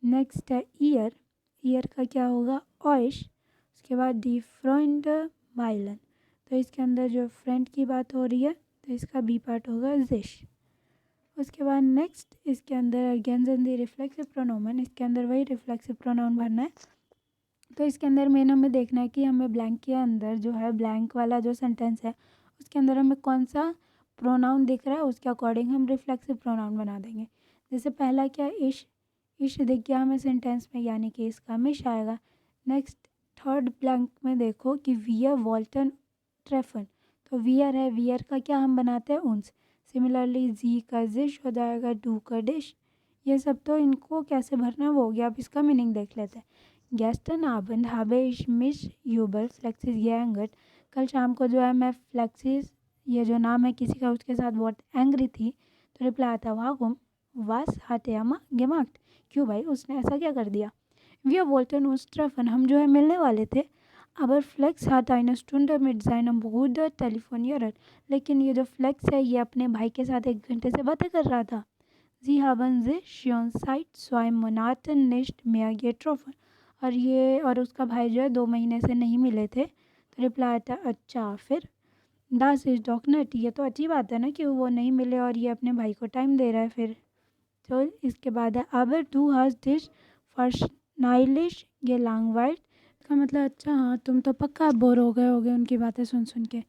नेक्स्ट है ईयर का क्या होगा ऑइश। उसके बाद डी फ्रेंड बाइलन, तो इसके अंदर जो फ्रेंड की बात हो रही है तो इसका बी पार्ट होगा जिश। उसके बाद नेक्स्ट इसके अंदर अगेन दी रिफ्लेक्सिव प्रोनाउन, इसके अंदर वही रिफ्लेक्सिव प्रोनाउन भरना है। तो इसके अंदर मेन हमें देखना है कि हमें ब्लैंक के अंदर जो है ब्लैंक वाला जो सेंटेंस है उसके अंदर हमें कौन सा प्रोनाउन दिख रहा है, उसके अकॉर्डिंग हम रिफ्लेक्सिव प्रोनाउन बना देंगे। जैसे पहला क्या, इश दिख गया हमें सेंटेंस में, यानी कि इसका मिश आएगा। नेक्स्ट थर्ड ब्लैंक में देखो कि वियर वॉल्टन ट्रेफन, तो वियर है, वियर का क्या हम बनाते हैं उन्स। सिमिलरली जी का जिश हो जाएगा, डू का डिश। ये सब तो इनको कैसे भरना वो हो गया। अब इसका मीनिंग देख लेते हैं। गेस्टन आबंद habe ich mich über फ्लेक्सिस geärgert, कल शाम को जो है मैं फ्लेक्सिस ये जो नाम है किसी का उसके साथ बहुत एंग्री थी। तो रिप्लाई आता वागुम वास हाटेयामा gemacht, क्यों भाई उसने ऐसा क्या कर दिया। Wir wollten uns treffen, हम जो है मिलने वाले थे। Aber Flex hat eine Stunde mit seinem Bruder telefoniert, लेकिन ये जो फ्लेक्स है ये अपने भाई के साथ 1 घंटे से बातें कर रहा था। Sie haben sich schon seit 2 Monaten nicht mehr getroffen, और उसका भाई जो है 2 महीने से नहीं मिले थे। तो रिप्लाई आता अच्छा फिर। दास इज डॉकनेट, ये तो अच्छी बात है ना कि वो नहीं मिले और ये अपने भाई को टाइम दे रहा है फिर। तो इसके बाद है aber du hast dich wahrscheinlich gelangweilt, इसका मतलब अच्छा हाँ तुम तो पक्का बोर हो गए होगे उनकी बातें सुन सुन के।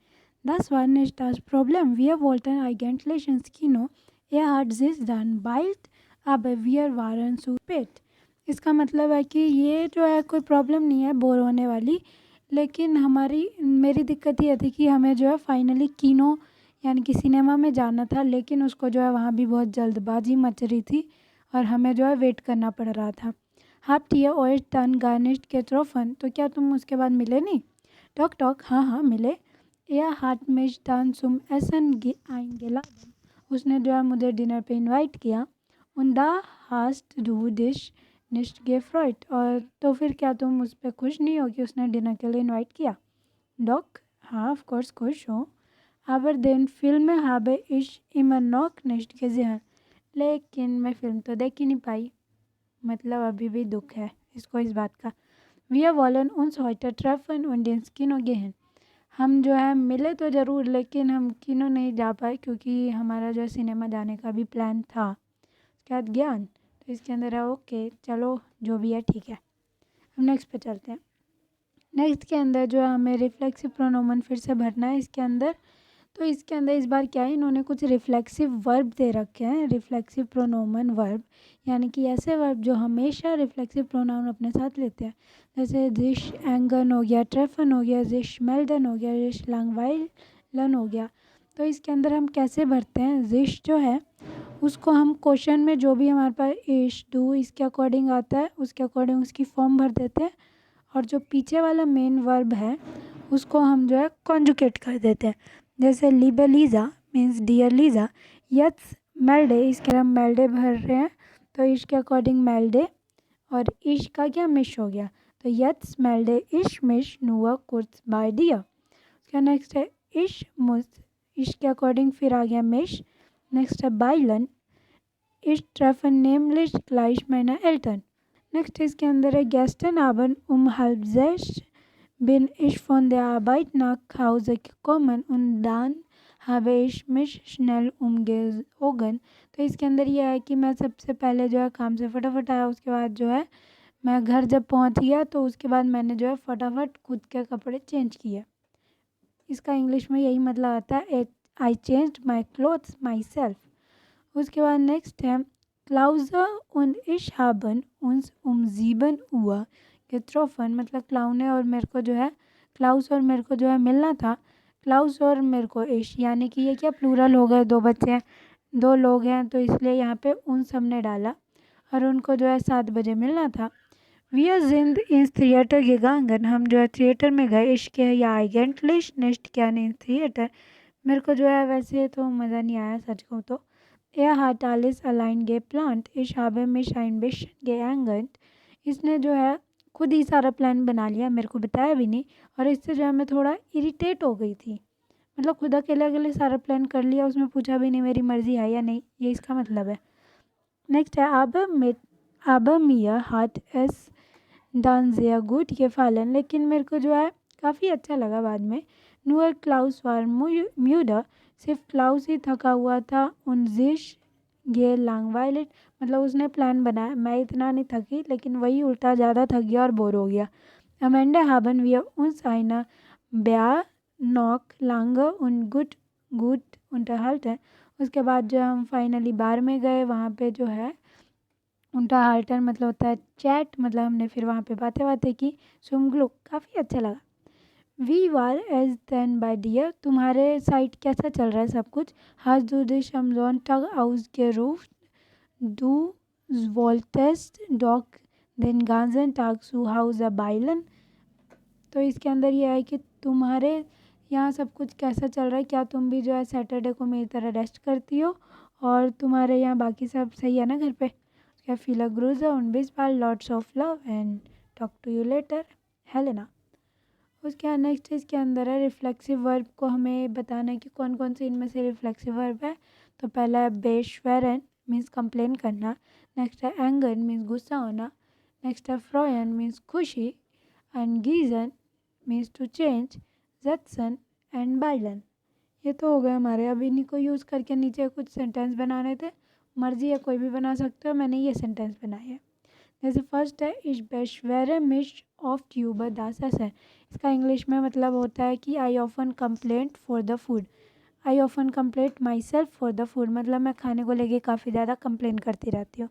Das war nicht das Problem, wir wollten eigentlich ins Kino, hat sich dann bald, aber wir waren zu spät। इसका मतलब है कि ये जो है कोई प्रॉब्लम नहीं है बोर होने वाली, लेकिन मेरी दिक्कत ये थी कि हमें जो है फाइनली कीनो यानी कि सिनेमा में जाना था, लेकिन उसको जो है वहाँ भी बहुत जल्दबाजी मच रही थी और हमें जो है वेट करना पड़ रहा था। हाफ टी ओएस टन गार्निश्ड के ट्रोफन, तो क्या तुम उसके बाद मिले नहीं। टॉक टॉक, हाँ हाँ मिले। या हाथ में टन सुम एसन आएंगे, उसने जो है मुझे डिनर पे इनवाइट किया। उनदा हास्ट डू डिश निस्ट गे फ्रॉइट, और तो फिर क्या तुम उस पर खुश नहीं हो कि उसने डिनर के लिए इनवाइट किया। डॉक, हाँ ऑफ कोर्स खुश हो। aber den Film habe ich immer noch nicht gesehen, लेकिन मैं फ़िल्म तो देख ही नहीं पाई, मतलब अभी भी दुख है इसको इस बात का। Wir wollen uns heute treffen und ins Kino gehen, हम जो है मिले तो ज़रूर लेकिन हम किनो नहीं जा पाए क्योंकि हमारा जो है सिनेमा जाने का भी प्लान था। उसके बाद ज्ञान, तो इसके अंदर है ओके चलो जो भी है ठीक है। हम नेक्स्ट पे चलते हैं। नेक्स्ट के अंदर जो है हमें रिफ्लेक्सिव प्रोनोमन फिर से भरना है इसके अंदर। तो इसके अंदर इस बार क्या है, इन्होंने कुछ रिफ्लेक्सिव वर्ब दे रखे हैं, रिफ्लेक्सिव प्रोनोमन वर्ब, यानी कि ऐसे वर्ब जो हमेशा रिफ्लेक्सिव प्रोनाउन अपने साथ लेते हैं। जैसे दिश एंगन हो गया, ट्रेफन हो गया, जिश मेल्डन हो गया, जिश लंगवाइलन हो गया। तो इसके अंदर हम कैसे भरते हैं, जिश जो है उसको हम क्वेश्चन में जो भी हमारे पास इश डू इसके अकॉर्डिंग आता है उसके अकॉर्डिंग उसकी फॉर्म भर देते हैं, और जो पीछे वाला मेन वर्ब है उसको हम जो है कॉन्जुकेट कर देते हैं। जैसे लीबे लीज़ा मीन्स डियर लीज़ा, यत्स मेल्डे, इसके हम मेल्डे भर रहे हैं तो इश के अकॉर्डिंग मेल्डे, और इश का क्या मिश हो गया, तो यत्स मेल्डे इश मिश नुआ कुर्स बाय डियर। उसका नेक्स्ट है इश मुस, इश के अकॉर्डिंग फिर आ गया मिश। नेक्स्ट है बाइलन, इश ट्रेफन नेमलिश ग्लाइश मैना एल्टन। नेक्स्ट इसके अंदर है गेस्टन आबन halb 6 bin ich von der Arbeit nach Hause gekommen und dann habe ich mich schnell umgezogen। तो इसके अंदर ये है कि मैं सबसे पहले जो है काम से फटाफट आया, उसके बाद जो है मैं घर जब पहुंच गया तो उसके बाद मैंने जो है फटाफट खुद के कपड़े चेंज किए। इसका इंग्लिश में यही मतलब आता है आई changed my clothes my self. उसके बाद नेक्स्ट है क्लाउज़ा und ich haben uns 7 Uhr getroffen, मतलब क्लाउन है और मेरे को जो है क्लाउस और मेरे को जो है मिलना था। क्लाउस और मेरे को इश, यानी कि ये क्या प्लूरल हो गए, 2 बच्चे हैं 2 लोग हैं तो इसलिए यहाँ पे उन सब ने डाला, और उनको जो है 7 बजे मिलना था। Wir sind ins Theater gegangen, हम जो है थिएटर में गए। इश के या eigentlich nicht gerne ins Theater, मेरे को जो है वैसे तो मज़ा नहीं आया सच कहूँ तो। Er hat alles allein geplant, ich habe mich ein bisschen geärgert, इसने जो है खुद ही सारा प्लान बना लिया, मेरे को बताया भी नहीं, और इससे जो है मैं थोड़ा इरिटेट हो गई थी। मतलब खुद अकेले अकेले सारा प्लान कर लिया, उसमें पूछा भी नहीं मेरी मर्ज़ी है या नहीं, ये इसका मतलब है। नेक्स्ट है aber mir hat es dance या गुड के फालन, लेकिन मेरे को जो है काफ़ी अच्छा लगा बाद में। नूअर क्लाउस वार म्यूडा, सिर्फ क्लाउस ही थका हुआ था। उन जिश ये लैंग वायलेट, मतलब उसने प्लान बनाया, मैं इतना नहीं थकी, लेकिन वही उल्टा ज़्यादा थक गया और बोर हो गया। अमेंडा हाबन वी उन्स आइना ब्या नॉक लांग उन गुड गुड unterhalten। उसके बाद जो हम फाइनली बार में गए, वहाँ पे जो है unterhalten मतलब होता है चैट, मतलब हमने फिर वहाँ पे बातें की। सुमग्लो काफ़ी अच्छा लगा। वी वार एज देन बाय डियर, तुम्हारे साइड कैसा चल रहा है सब कुछ। हाज दू दिश अमजोन टग आउज के रूफ डू वोल्टेस्ट डॉग देन गांजन टाक्सू हाउस अ बाइलन। तो इसके अंदर ये है कि तुम्हारे यहाँ सब कुछ कैसा चल रहा है, क्या तुम भी जो है सैटरडे को मेरी तरह रेस्ट करती हो, और तुम्हारे यहाँ बाकी सब सही है ना घर पे। क्या फील अ ग्रूज ऑन बिस बार lots of love and talk to you later Helena. उसके बाद नेक्स्ट इसके अंदर है रिफ्लेक्सिव वर्ब को हमें बताना है कि कौन कौन से इनमें से रिफ्लेक्सिव वर्ब है। तो पहला है बेशवेरन मीन्स कंप्लेन करना, नेक्स्ट है एंगर मीन्स गुस्सा होना, नेक्स्ट है फ्रॉयन मीन्स खुशी, एंड गीजन मीन्स टू चेंज, जेटसन एंड बाइलन। ये तो हो गए हमारे। अब इन्हीं को यूज़ करके नीचे कुछ सेंटेंस बनाने थे, मर्जी है कोई भी बना सकते हो, मैंने ये सेंटेंस बनाए हैं। जैसे फर्स्ट है इश बेशवेरे मिश ऑफ ट्यूबर दास है। इसका इंग्लिश में मतलब होता है कि I often complaint for the food, I often complaint my self for the food, मतलब मैं खाने को लेके काफ़ी ज़्यादा कंप्लेन करती रहती हूँ।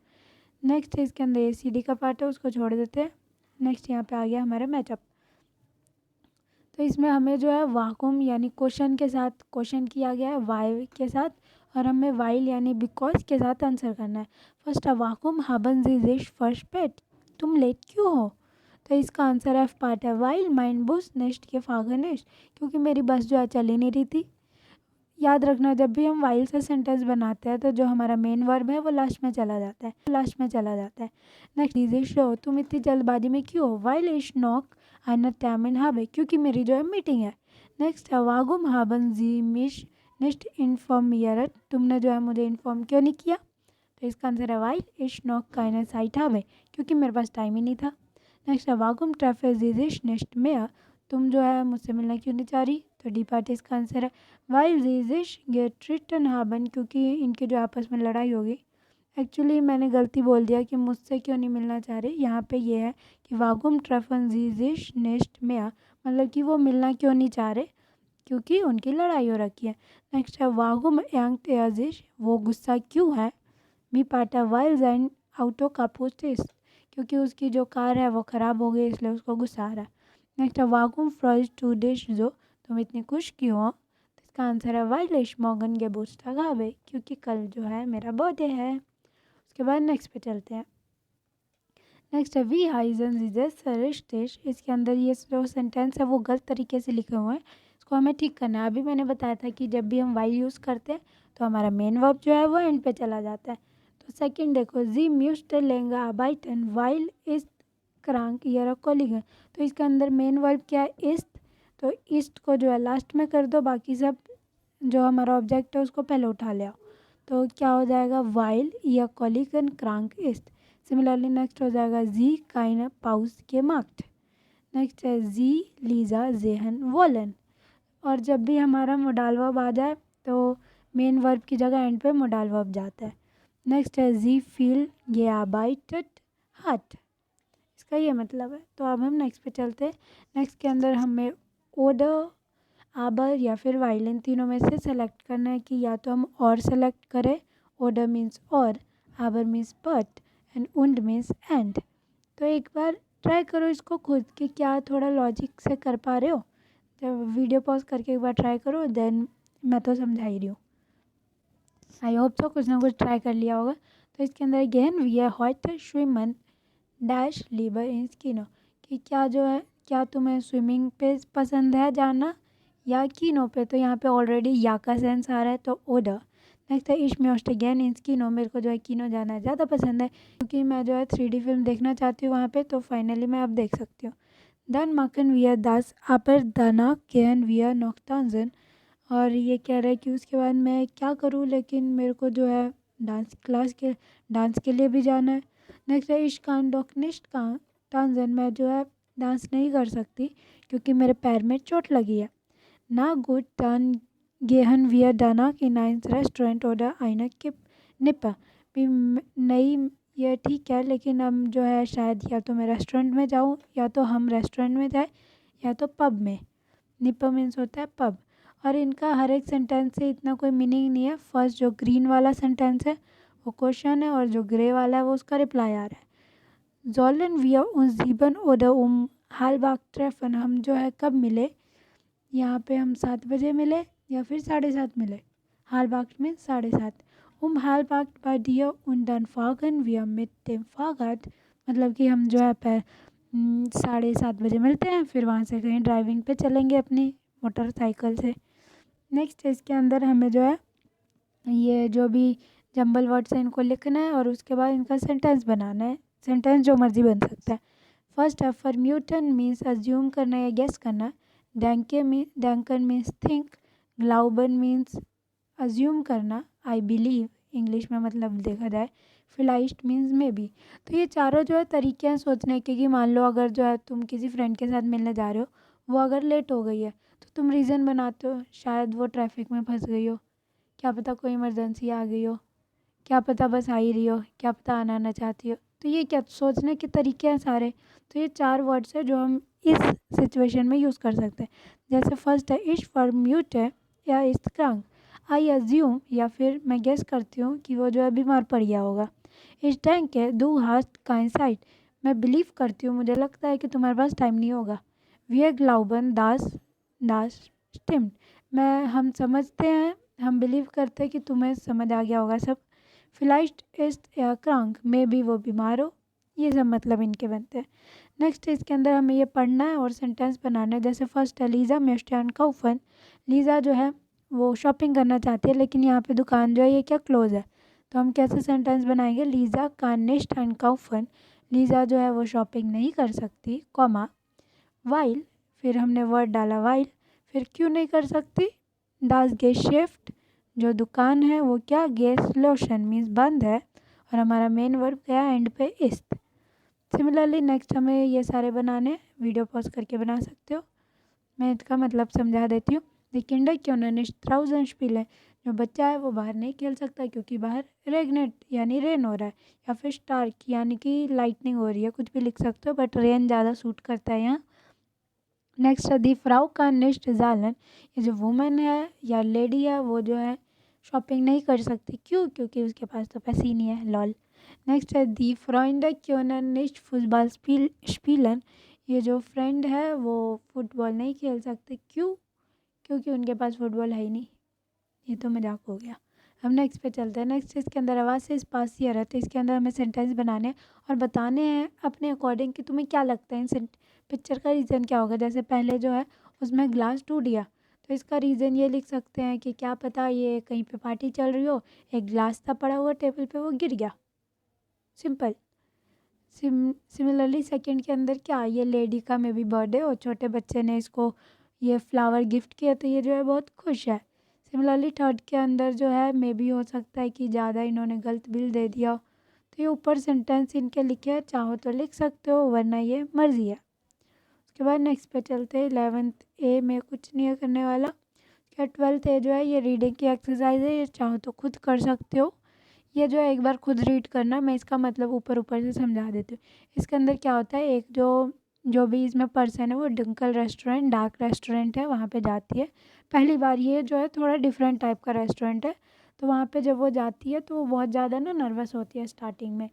नेक्स्ट है इसके अंदर ACD का पार्ट है, उसको छोड़ देते हैं। नेक्स्ट यहाँ पे आ गया हमारा मैचअप। तो इसमें हमें जो है वाकुम यानी क्वेश्चन के साथ क्वेश्चन किया गया है वाई के साथ, और हमें वाइल यानी बिकॉज के साथ आंसर करना है। फर्स्ट है वाकुम हाबन जी दिश फर्स्ट पेट, तुम लेट क्यों हो। तो इसका आंसर एफ पार्ट है वाइल माइंड बुस नेस्ट के फागनिश, क्योंकि मेरी बस जो है चल ही नहीं रही थी। याद रखना जब भी हम वाइल से सेंटेंस बनाते हैं तो जो हमारा मेन वर्ब है वो लास्ट में चला जाता है। नेक्स्ट इज शो, तुम इतनी जल्दबाजी में क्यों हो। वाइल इश नॉक आना टैमिन हाबे, क्योंकि मेरी जो है मीटिंग है। नेक्स्ट है वागुम हाबन जी मिश नेक्स्ट इन्फॉर्म यर, तुमने जो है मुझे इन्फॉर्म क्यों नहीं किया। तो इसका आंसर है वाइल इश नॉक काइना साइट हाबे, क्योंकि मेरे पास टाइम ही नहीं था। नेक्स्ट है वागुम ट्रैफेजिश नेक्स्ट मेयर, तुम जो है मुझसे मिलना क्यों नहीं चाह रही। तो डी पार्ट इसका आंसर है वाइल जीजिश गेट रिटर्न हाबन, क्योंकि इनके जो आपस में लड़ाई होगी। एक्चुअली मैंने गलती बोल दिया कि मुझसे क्यों नहीं मिलना चाह रही, यहाँ पे ये है कि वागुम ट्रफन जीजिश नेस्ट मेया, मतलब कि वो मिलना क्यों नहीं चाह रहे, क्योंकि उनकी लड़ाई हो रखी है। नेक्स्ट है वागुम यांग तेजिश, वो गुस्सा क्यों है। मी पाटा वाइल एंड आउटो कापोस्टिस, क्योंकि उसकी जो कार है वो ख़राब हो गई इसलिए उसको गुस्सा आ रहा है। नेक्स्ट है वागुम फ्रॉज टू डिश जो, तुम इतनी खुश क्यों हो। तो इसका आंसर है वाइलिश मॉगन के बूस्टा गावे, क्योंकि कल जो है मेरा बर्थडे है। उसके बाद नेक्स्ट पे चलते हैं। नेक्स्ट है वी हाइजन सरिश्टिश, इसके अंदर ये जो सेंटेंस है वो गलत तरीके से लिखे हुए हैं, इसको हमें ठीक करना है। अभी मैंने बताया था कि जब भी हम वाइल यूज़ करते हैं तो हमारा मेन वर्ब जो है वो एंड पे चला जाता है। तो सेकंड देखो जी म्यूस्ट लेंगा बाइटन वाइल इस क्रांक यर कोलिगन, तो इसके अंदर मेन वर्ब क्या है इस्ट, तो ईस्ट को जो है लास्ट में कर दो, बाकी सब जो हमारा ऑब्जेक्ट है उसको पहले उठा ले आओ। तो क्या हो जाएगा वाइल या कोलिगन क्रांक ईस्ट। सिमिलरली नेक्स्ट हो जाएगा जी काइन पाउस के मार्क्ट। नेक्स्ट है जी लीजा जेहन वोलन, और जब भी हमारा मोडाल वर्ब आ जाए तो मेन वर्ब की जगह एंड पे मोडाल वर्ब जाता है। नेक्स्ट है जी फील ये आबाइटेड हार्ट, इसका ये मतलब है। तो अब हम नेक्स्ट पे चलते हैं। नेक्स्ट के अंदर हमें ओडर आबर या फिर वाइल, इन तीनों में से सेलेक्ट करना है कि या तो हम और सेलेक्ट करें, ओडर मीन्स और, आबर मीन्स बट, एंड उंड मीन्स एंड। तो एक बार ट्राई करो इसको खुद कि क्या थोड़ा लॉजिक से कर पा रहे हो। जब वीडियो पॉज करके एक बार ट्राई करो, देन मैं तो समझा ही रही हूँ। आई होप सो कुछ ना कुछ ट्राई कर लिया होगा। तो इसके अंदर अगेन वी आर हॉट स्विमन डैश लीबर इन स्किनो, कि क्या जो है क्या तुम्हें स्विमिंग पे पसंद है जाना या कीनो पे। तो यहाँ पे ऑलरेडी या का सेंस आ रहा है तो ओडर। नेक्स्ट है इश म्योस्ट अगेन इन कीनो, मेरे को जो है कीनो जाना ज़्यादा पसंद है क्योंकि मैं जो है 3D फिल्म देखना चाहती हूँ वहाँ पे, तो फाइनली मैं अब देख सकती हूँ। दन माखन वियर दास आपर दाना कैन वियर नॉक्टांजन, और ये कह रहा है कि उसके बाद मैं क्या करूँ, लेकिन मेरे को जो है डांस के लिए भी जाना है। नेक्स्ट है इश कान डॉकनिस्ट का टांजन, मैं जो है डांस नहीं कर सकती क्योंकि मेरे पैर में चोट लगी है। ना गुड टर्न गेहन वियर डाना कि नाइन्स रेस्टोरेंट ऑर्डर आइना किप निपा भी नहीं, ये ठीक है लेकिन हम जो है शायद या तो मैं रेस्टोरेंट में जाऊँ या तो हम रेस्टोरेंट में जाए या तो पब में। निपा मीन्स होता है पब। और इनका हर एक सेंटेंस से इतना कोई मीनिंग नहीं है। फर्स्ट जो ग्रीन वाला सेंटेंस है वो क्वेश्चन है और जो ग्रे वाला है वो उसका रिप्लाई आ रहा है। Sollen wir uns 7 oder halb 8 treffen? हम जो है कब मिले, यहाँ पे हम 7 बजे मिले या फिर 7:30 मिले। halb 8 में 7:30। halb 8 bei dir und dann fahren wir mit dem Fahrrad, मतलब कि हम जो है 7:30 बजे मिलते हैं, फिर वहाँ से कहीं ड्राइविंग पे चलेंगे अपनी मोटरसाइकिल से। नेक्स्ट इसके अंदर हमें जो है ये जो भी जंबल वर्ड्स हैं इनको लिखना है और उसके बाद इनका सेंटेंस बनाना है। सेंटेंस जो मर्जी बन सकता है। फर्स्ट है फॉर्म्यूटन मीन्स अज्यूम करना या गेस करना। डैंकन मीन्स थिंक। ग्लाउबन मीन्स अज्यूम करना, आई बिलीव इंग्लिश में मतलब देखा जाए। फिलाइस्ट मीन्स मे बी। तो ये चारों जो है तरीके हैं सोचने के कि मान लो अगर जो है तुम किसी फ्रेंड के साथ मिलने जा रहे हो, वो अगर लेट हो गई है तो तुम रीज़न बनाते हो, शायद वो ट्रैफिक में फंस गई हो, क्या पता कोई इमरजेंसी आ गई हो, क्या पता बस आ ही रही हो, क्या पता आना ना चाहती हो। तो ये क्या सोचने के तरीके हैं सारे। तो ये 4 वर्ड्स है जो हम इस सिचुएशन में यूज़ कर सकते हैं। जैसे फर्स्ट है इश फॉर्म्यूट है या इस क्रांग, आई अज्यूम या फिर मैं गेस करती हूँ कि वो जो है बीमार पड़ गया होगा। इस टैंक है दू हास्ट काइन साइट, मैं बिलीव करती हूँ, मुझे लगता है कि तुम्हारे पास टाइम नहीं होगा। वी ग्लाउबन दास दास स्टिम्ड, मैं हम समझते हैं, हम बिलीव करते हैं कि तुम्हें समझ आ गया होगा सब। फिलाइस्ट इस्ट या क्रांक, में भी वो बीमार हो, ये सब मतलब इनके बनते हैं। नेक्स्ट इसके अंदर हमें ये पढ़ना है और सेंटेंस बनाना है। जैसे फर्स्ट है लीज़ा मेस्टन काउफन, लीज़ा जो है वो शॉपिंग करना चाहती है लेकिन यहाँ पे दुकान जो है ये क्या क्लोज है। तो हम कैसे सेंटेंस बनाएंगे, लीज़ा कान निस्ट एंड काउफन, लीज़ा जो है वो शॉपिंग नहीं कर सकती, कॉमा वाइल, फिर हमने वर्ड डाला वाइल, फिर क्यों नहीं कर सकती, दास गेशेफ्ट, जो दुकान है वो क्या गेस लोशन मीन्स बंद है, और हमारा मेन वर्ब गया एंड पे इस्त। सिमिलरली नेक्स्ट हमें ये सारे बनाने, वीडियो पॉज करके बना सकते हो, मैं इसका मतलब समझा देती हूँ। द किंडर क्यों निस्ट ट्राउजन स्पील है, जो बच्चा है वो बाहर नहीं खेल सकता क्योंकि बाहर रेगनेट यानी रेन हो रहा है, या फिर स्टार्क यानी कि लाइटनिंग हो रही है, कुछ भी लिख सकते हो बट रेन ज़्यादा सूट करता है यहाँ। नेक्स्ट है दी फ्राउ का निस्ट जालन, ये जो वुमेन है या लेडी है वो जो है शॉपिंग नहीं कर सकती, क्यों, क्योंकि उसके पास तो पैसे ही नहीं है, लॉल। नेक्स्ट है दी फ्रेंड क्यों निस्ट फुटबॉल स्पीलन, ये जो फ्रेंड है वो फुटबॉल नहीं खेल सकते, क्यों, क्योंकि उनके पास फुटबॉल है ही नहीं। ये तो मजाक हो गया। हम नेक्स्ट पे चलते हैं। नेक्स्ट इसके अंदर आवाज़ से स्पासियर है, तो इसके अंदर हमें सेंटेंस बनाने और बताने हैं अपने अकॉर्डिंग कि तुम्हें क्या लगता है इन पिक्चर का रीज़न क्या होगा। जैसे पहले जो है उसमें ग्लास टूट गया, तो इसका रीज़न ये लिख सकते हैं कि क्या पता ये कहीं पे पार्टी चल रही हो, एक ग्लास था पड़ा हुआ टेबल पे, वो गिर गया, सिंपल। सिमिलरली सेकंड के अंदर क्या, ये लेडी का मे बी बर्थडे और छोटे बच्चे ने इसको ये फ्लावर गिफ्ट किया तो ये जो है बहुत खुश है। सिमिलरली थर्ड के अंदर जो है मे बी हो सकता है कि ज़्यादा इन्होंने गलत बिल दे दिया। तो ये ऊपर सेंटेंस इनके लिखे हैं, चाहो तो लिख सकते हो वरना ये मर्ज़ी है। उसके बाद नेक्स्ट पे चलते हैं। 11th ए में कुछ नहीं है करने वाला। क्या 12th ए जो है ये रीडिंग की एक्सरसाइज है, ये चाहो तो खुद कर सकते हो, ये जो है एक बार खुद रीड करना, मैं इसका मतलब ऊपर ऊपर से समझा देती हूँ। इसके अंदर क्या होता है, एक जो भी इसमें पर्सन है वो डिंकल रेस्टोरेंट, डार्क रेस्टोरेंट है, वहाँ पे जाती है पहली बार। ये जो है थोड़ा डिफरेंट टाइप का रेस्टोरेंट है, तो वहाँ पे जब वो जाती है तो वो बहुत ज़्यादा ना नर्वस होती है स्टार्टिंग में,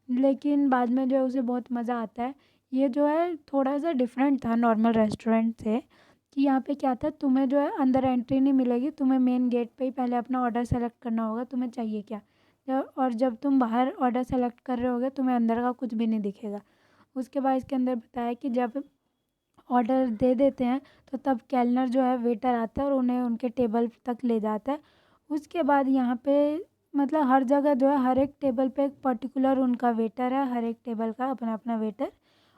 लेकिन बाद में जो है उसे बहुत मज़ा आता है। ये जो है थोड़ा सा डिफरेंट था नॉर्मल रेस्टोरेंट से, कि यहाँ पे क्या था, तुम्हें जो है अंदर एंट्री नहीं मिलेगी, तुम्हें मेन गेट पे ही पहले अपना ऑर्डर सेलेक्ट करना होगा, तुम्हें चाहिए क्या। और जब तुम बाहर ऑर्डर सेलेक्ट कर रहे होगे तुम्हें अंदर का कुछ भी नहीं दिखेगा। उसके बाद इसके अंदर बताया कि जब ऑर्डर दे देते हैं तो तब कैलनर जो है वेटर आता है और उन्हें उनके टेबल तक ले जाता है। उसके बाद यहाँ पे मतलब हर जगह जो है हर एक टेबल पे एक पर्टिकुलर उनका वेटर है, हर एक टेबल का अपना अपना वेटर।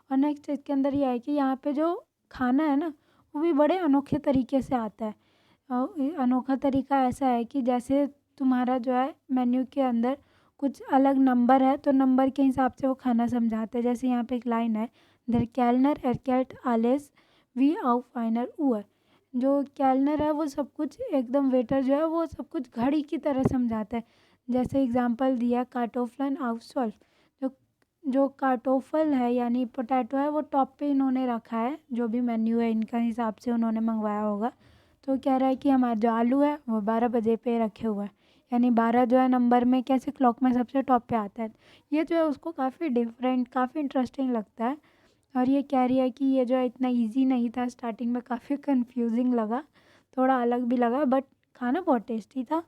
और नेक्स्ट इसके अंदर ये है कि यहाँ पे जो खाना है ना वो भी बड़े अनोखे तरीके से आता है। और अनोखा तरीका ऐसा है कि जैसे तुम्हारा जो है मेन्यू के अंदर कुछ अलग नंबर है तो नंबर के हिसाब से वो खाना समझाते हैं। जैसे यहाँ पे एक लाइन है, Der Kellner erklärt alles wie auf einer Uhr। जो कैलनर है वो सब कुछ एकदम, वेटर जो है वो सब कुछ घड़ी की तरह समझाता है। जैसे एग्जांपल दिया कार्टोफ्लन auf 12। जो कार्टोफल है यानी पोटैटो है वो टॉप पे इन्होंने रखा है, जो भी मेन्यू है इनका हिसाब से उन्होंने मंगवाया होगा। तो कह रहा है कि हमारा जो आलू है वो 12 बजे पे रखे हुए हैं, यानी 12 जो है नंबर में कैसे क्लॉक में सबसे टॉप पे आता है। ये जो है उसको काफ़ी डिफरेंट, काफ़ी इंटरेस्टिंग लगता है। और ये कह रही है कि ये जो है इतना इजी नहीं था, स्टार्टिंग में काफ़ी कंफ्यूजिंग लगा, थोड़ा अलग भी लगा, बट खाना बहुत टेस्टी था।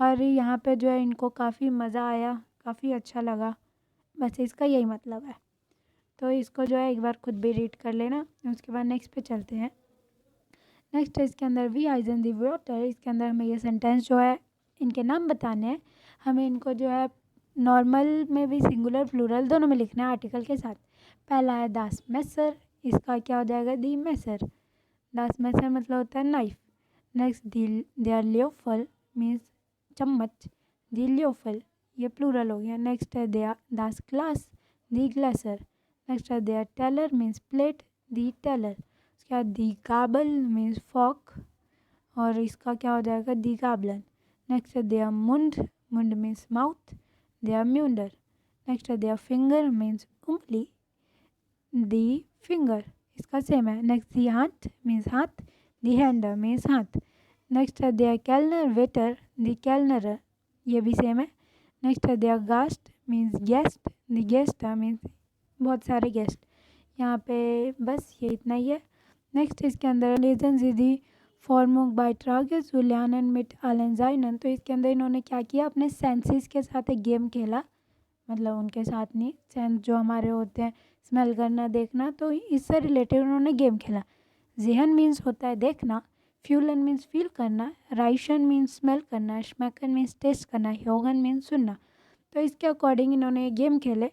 और यहाँ पे जो है इनको काफ़ी मज़ा आया, काफ़ी अच्छा लगा। बस इसका यही मतलब है। तो इसको जो है एक बार खुद भी रीड कर लेना। उसके बाद नेक्स्ट पे चलते हैं। नेक्स्ट है इसके अंदर वी आइजन दी वाटर। इसके अंदर हमें ये सेंटेंस जो है इनके नाम बताने हैं। हमें इनको जो है नॉर्मल में भी सिंगुलर प्लूरल दोनों में लिखना है आर्टिकल के साथ। पहला है दास मैसर, इसका क्या हो जाएगा दी मैसर। दास मैसर मतलब होता है नाइफ। नेक्स्ट दियर ल्योफल मीन्स चम्मच, दी ल्योफल ये प्लूरल हो गया। नेक्स्ट है दिया दास ग्लास, दी ग्लासर। नेक्स्ट है दियर टेलर मीन्स प्लेट, दी टेलर। उसके बाद दी गाबल मीन्स फॉक और इसका क्या हो जाएगा दी गाबलन। नेक्स्ट है दिया मुंड, मुंड मीन्स माउथ, दिया म्यूंडर। नेक्स्ट है दिया फिंगर मीन्स उंगली, दी फिंगर इसका सेम है। नेक्स्ट दी हाथ मीन्स हाथ, दी हैंडर मीन्स हाथ। नेक्स्ट है दिया कैलनर वेटर, दी कैलनर ये भी सेम है। नेक्स्ट है दिया गास्ट मीन्स गेस्ट, दी गेस्ट मीन्स बहुत सारे गेस्ट। यहाँ पे बस ये इतना ही है। नेक्स्ट इसके अंदर लेजन दी फॉर्मुक बाय ट्रागस जुलियानन मिट आलेंजाइनन। तो इसके अंदर इन्होंने क्या किया, अपने सेंसेस के साथ एक गेम खेला, मतलब उनके साथ नहीं, सेंस जो हमारे होते हैं स्मेल करना देखना, तो इससे रिलेटेड उन्होंने गेम खेला। जेहन मीन्स होता है देखना, फ्यूलन मीन्स फील करना, राइशन मीन्स स्मेल करना, श्मैकन मीन्स टेस्ट करना, ह्योगन मीन्स सुनना। तो इसके अकॉर्डिंग इन्होंने ये गेम खेले।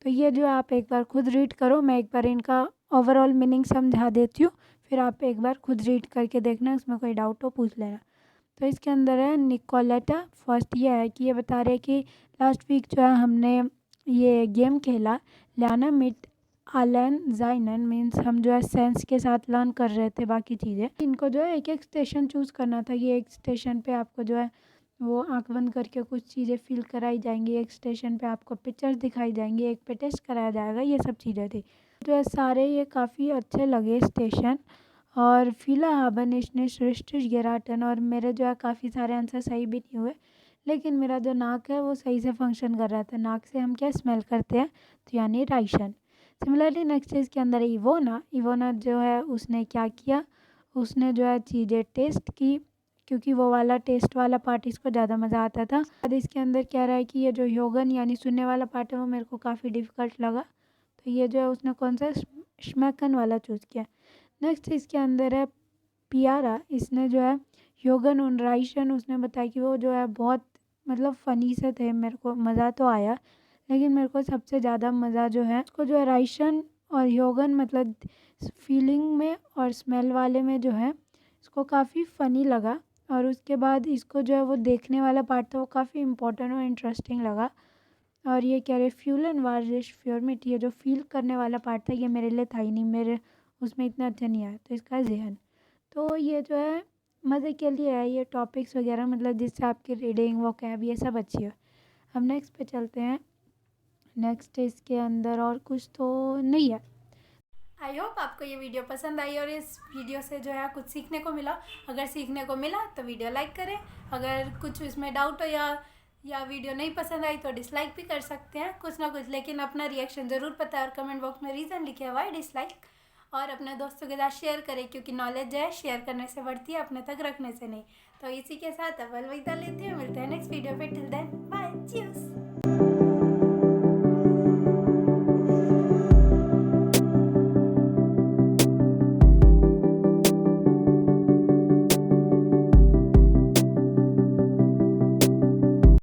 तो ये जो आप एक बार खुद रीड करो, मैं एक बार इनका ओवरऑल मीनिंग समझा देती हूँ, फिर आप एक बार खुद रीड करके देखना, उसमें कोई डाउट हो पूछ लेना। तो इसके अंदर है निकोलेटा। फर्स्ट ये है कि ये बता रहे हैं कि लास्ट वीक जो है हमने ये गेम खेला ल्याना मिट आलन जाइनन, मीन्स हम जो है सेंस के साथ लर्न कर रहे थे बाकी चीज़ें। इनको जो है एक एक स्टेशन चूज़ करना था। ये एक स्टेशन पे आपको जो है वो आंख बंद करके कुछ चीज़ें फील कराई जाएंगी, एक स्टेशन पे आपको पिक्चर्स दिखाई जाएंगी, एक पे टेस्ट कराया जाएगा, ये सब चीज़ें थी। जो है सारे ये काफ़ी अच्छे लगे स्टेशन। और फिला हाबनिशने सृष्टिश गेराटन, और मेरे जो है काफ़ी सारे आंसर सही भी नहीं हुए, लेकिन मेरा जो नाक है वो सही से फंक्शन कर रहा था। नाक से हम क्या स्मेल करते हैं, तो यानी राइशन। सिमिलरली नेक्स्ट इसके अंदर इवोना। इवोना जो है उसने क्या किया, उसने जो है चीज़ें टेस्ट की, क्योंकि वो वाला टेस्ट वाला पार्ट इसको ज़्यादा मज़ा आता था। अब इसके अंदर क्या रहा है कि ये जो योगन यानी सुनने वाला पार्ट है वो मेरे को काफ़ी डिफ़िकल्ट लगा, तो ये जो है उसने कौन सा श्मैकन वाला चूज़ किया। नेक्स्ट इसके अंदर है पियारा। इसने जो है योगन और राइशन उसने बताया कि वो जो है बहुत मतलब फ़नी से थे, मेरे को मज़ा तो आया, लेकिन मेरे को सबसे ज़्यादा मज़ा जो है उसको जो है राइशन और योगन मतलब फीलिंग में और स्मेल वाले में जो है इसको काफ़ी फ़नी लगा। और उसके बाद इसको जो है वो देखने वाला पार्ट था वो काफ़ी इंपॉर्टेंट और इंटरेस्टिंग लगा। और ये कह रहे फ्यूल एंड वार्जिश फ्योरमिट, ये जो फील करने वाला पार्ट था ये मेरे लिए था ही नहीं, मेरे उसमें इतना अच्छा नहीं आया, तो इसका जहन। तो ये जो है मज़े के लिए है ये टॉपिक्स वगैरह, मतलब जिससे आपकी रीडिंग वोकैब ये सब अच्छी हो। हम नेक्स्ट पे चलते हैं। नेक्स्ट इसके अंदर और कुछ तो नहीं है। आई होप आपको ये वीडियो पसंद आई और इस वीडियो से जो है कुछ सीखने को मिला। अगर सीखने को मिला तो वीडियो लाइक करें, अगर कुछ इसमें डाउट हो या वीडियो नहीं पसंद आई तो डिसलाइक भी कर सकते हैं कुछ ना कुछ, लेकिन अपना रिएक्शन ज़रूर बताएं और कमेंट बॉक्स में रीज़न लिखे वाई डिसलाइक, और अपने दोस्तों के साथ शेयर करें, क्योंकि नॉलेज जो है शेयर करने से बढ़ती है, अपने तक रखने से नहीं। तो इसी के साथ अब अलविदा लेते हैं, मिलते हैं नेक्स्ट वीडियो पे। Till then bye.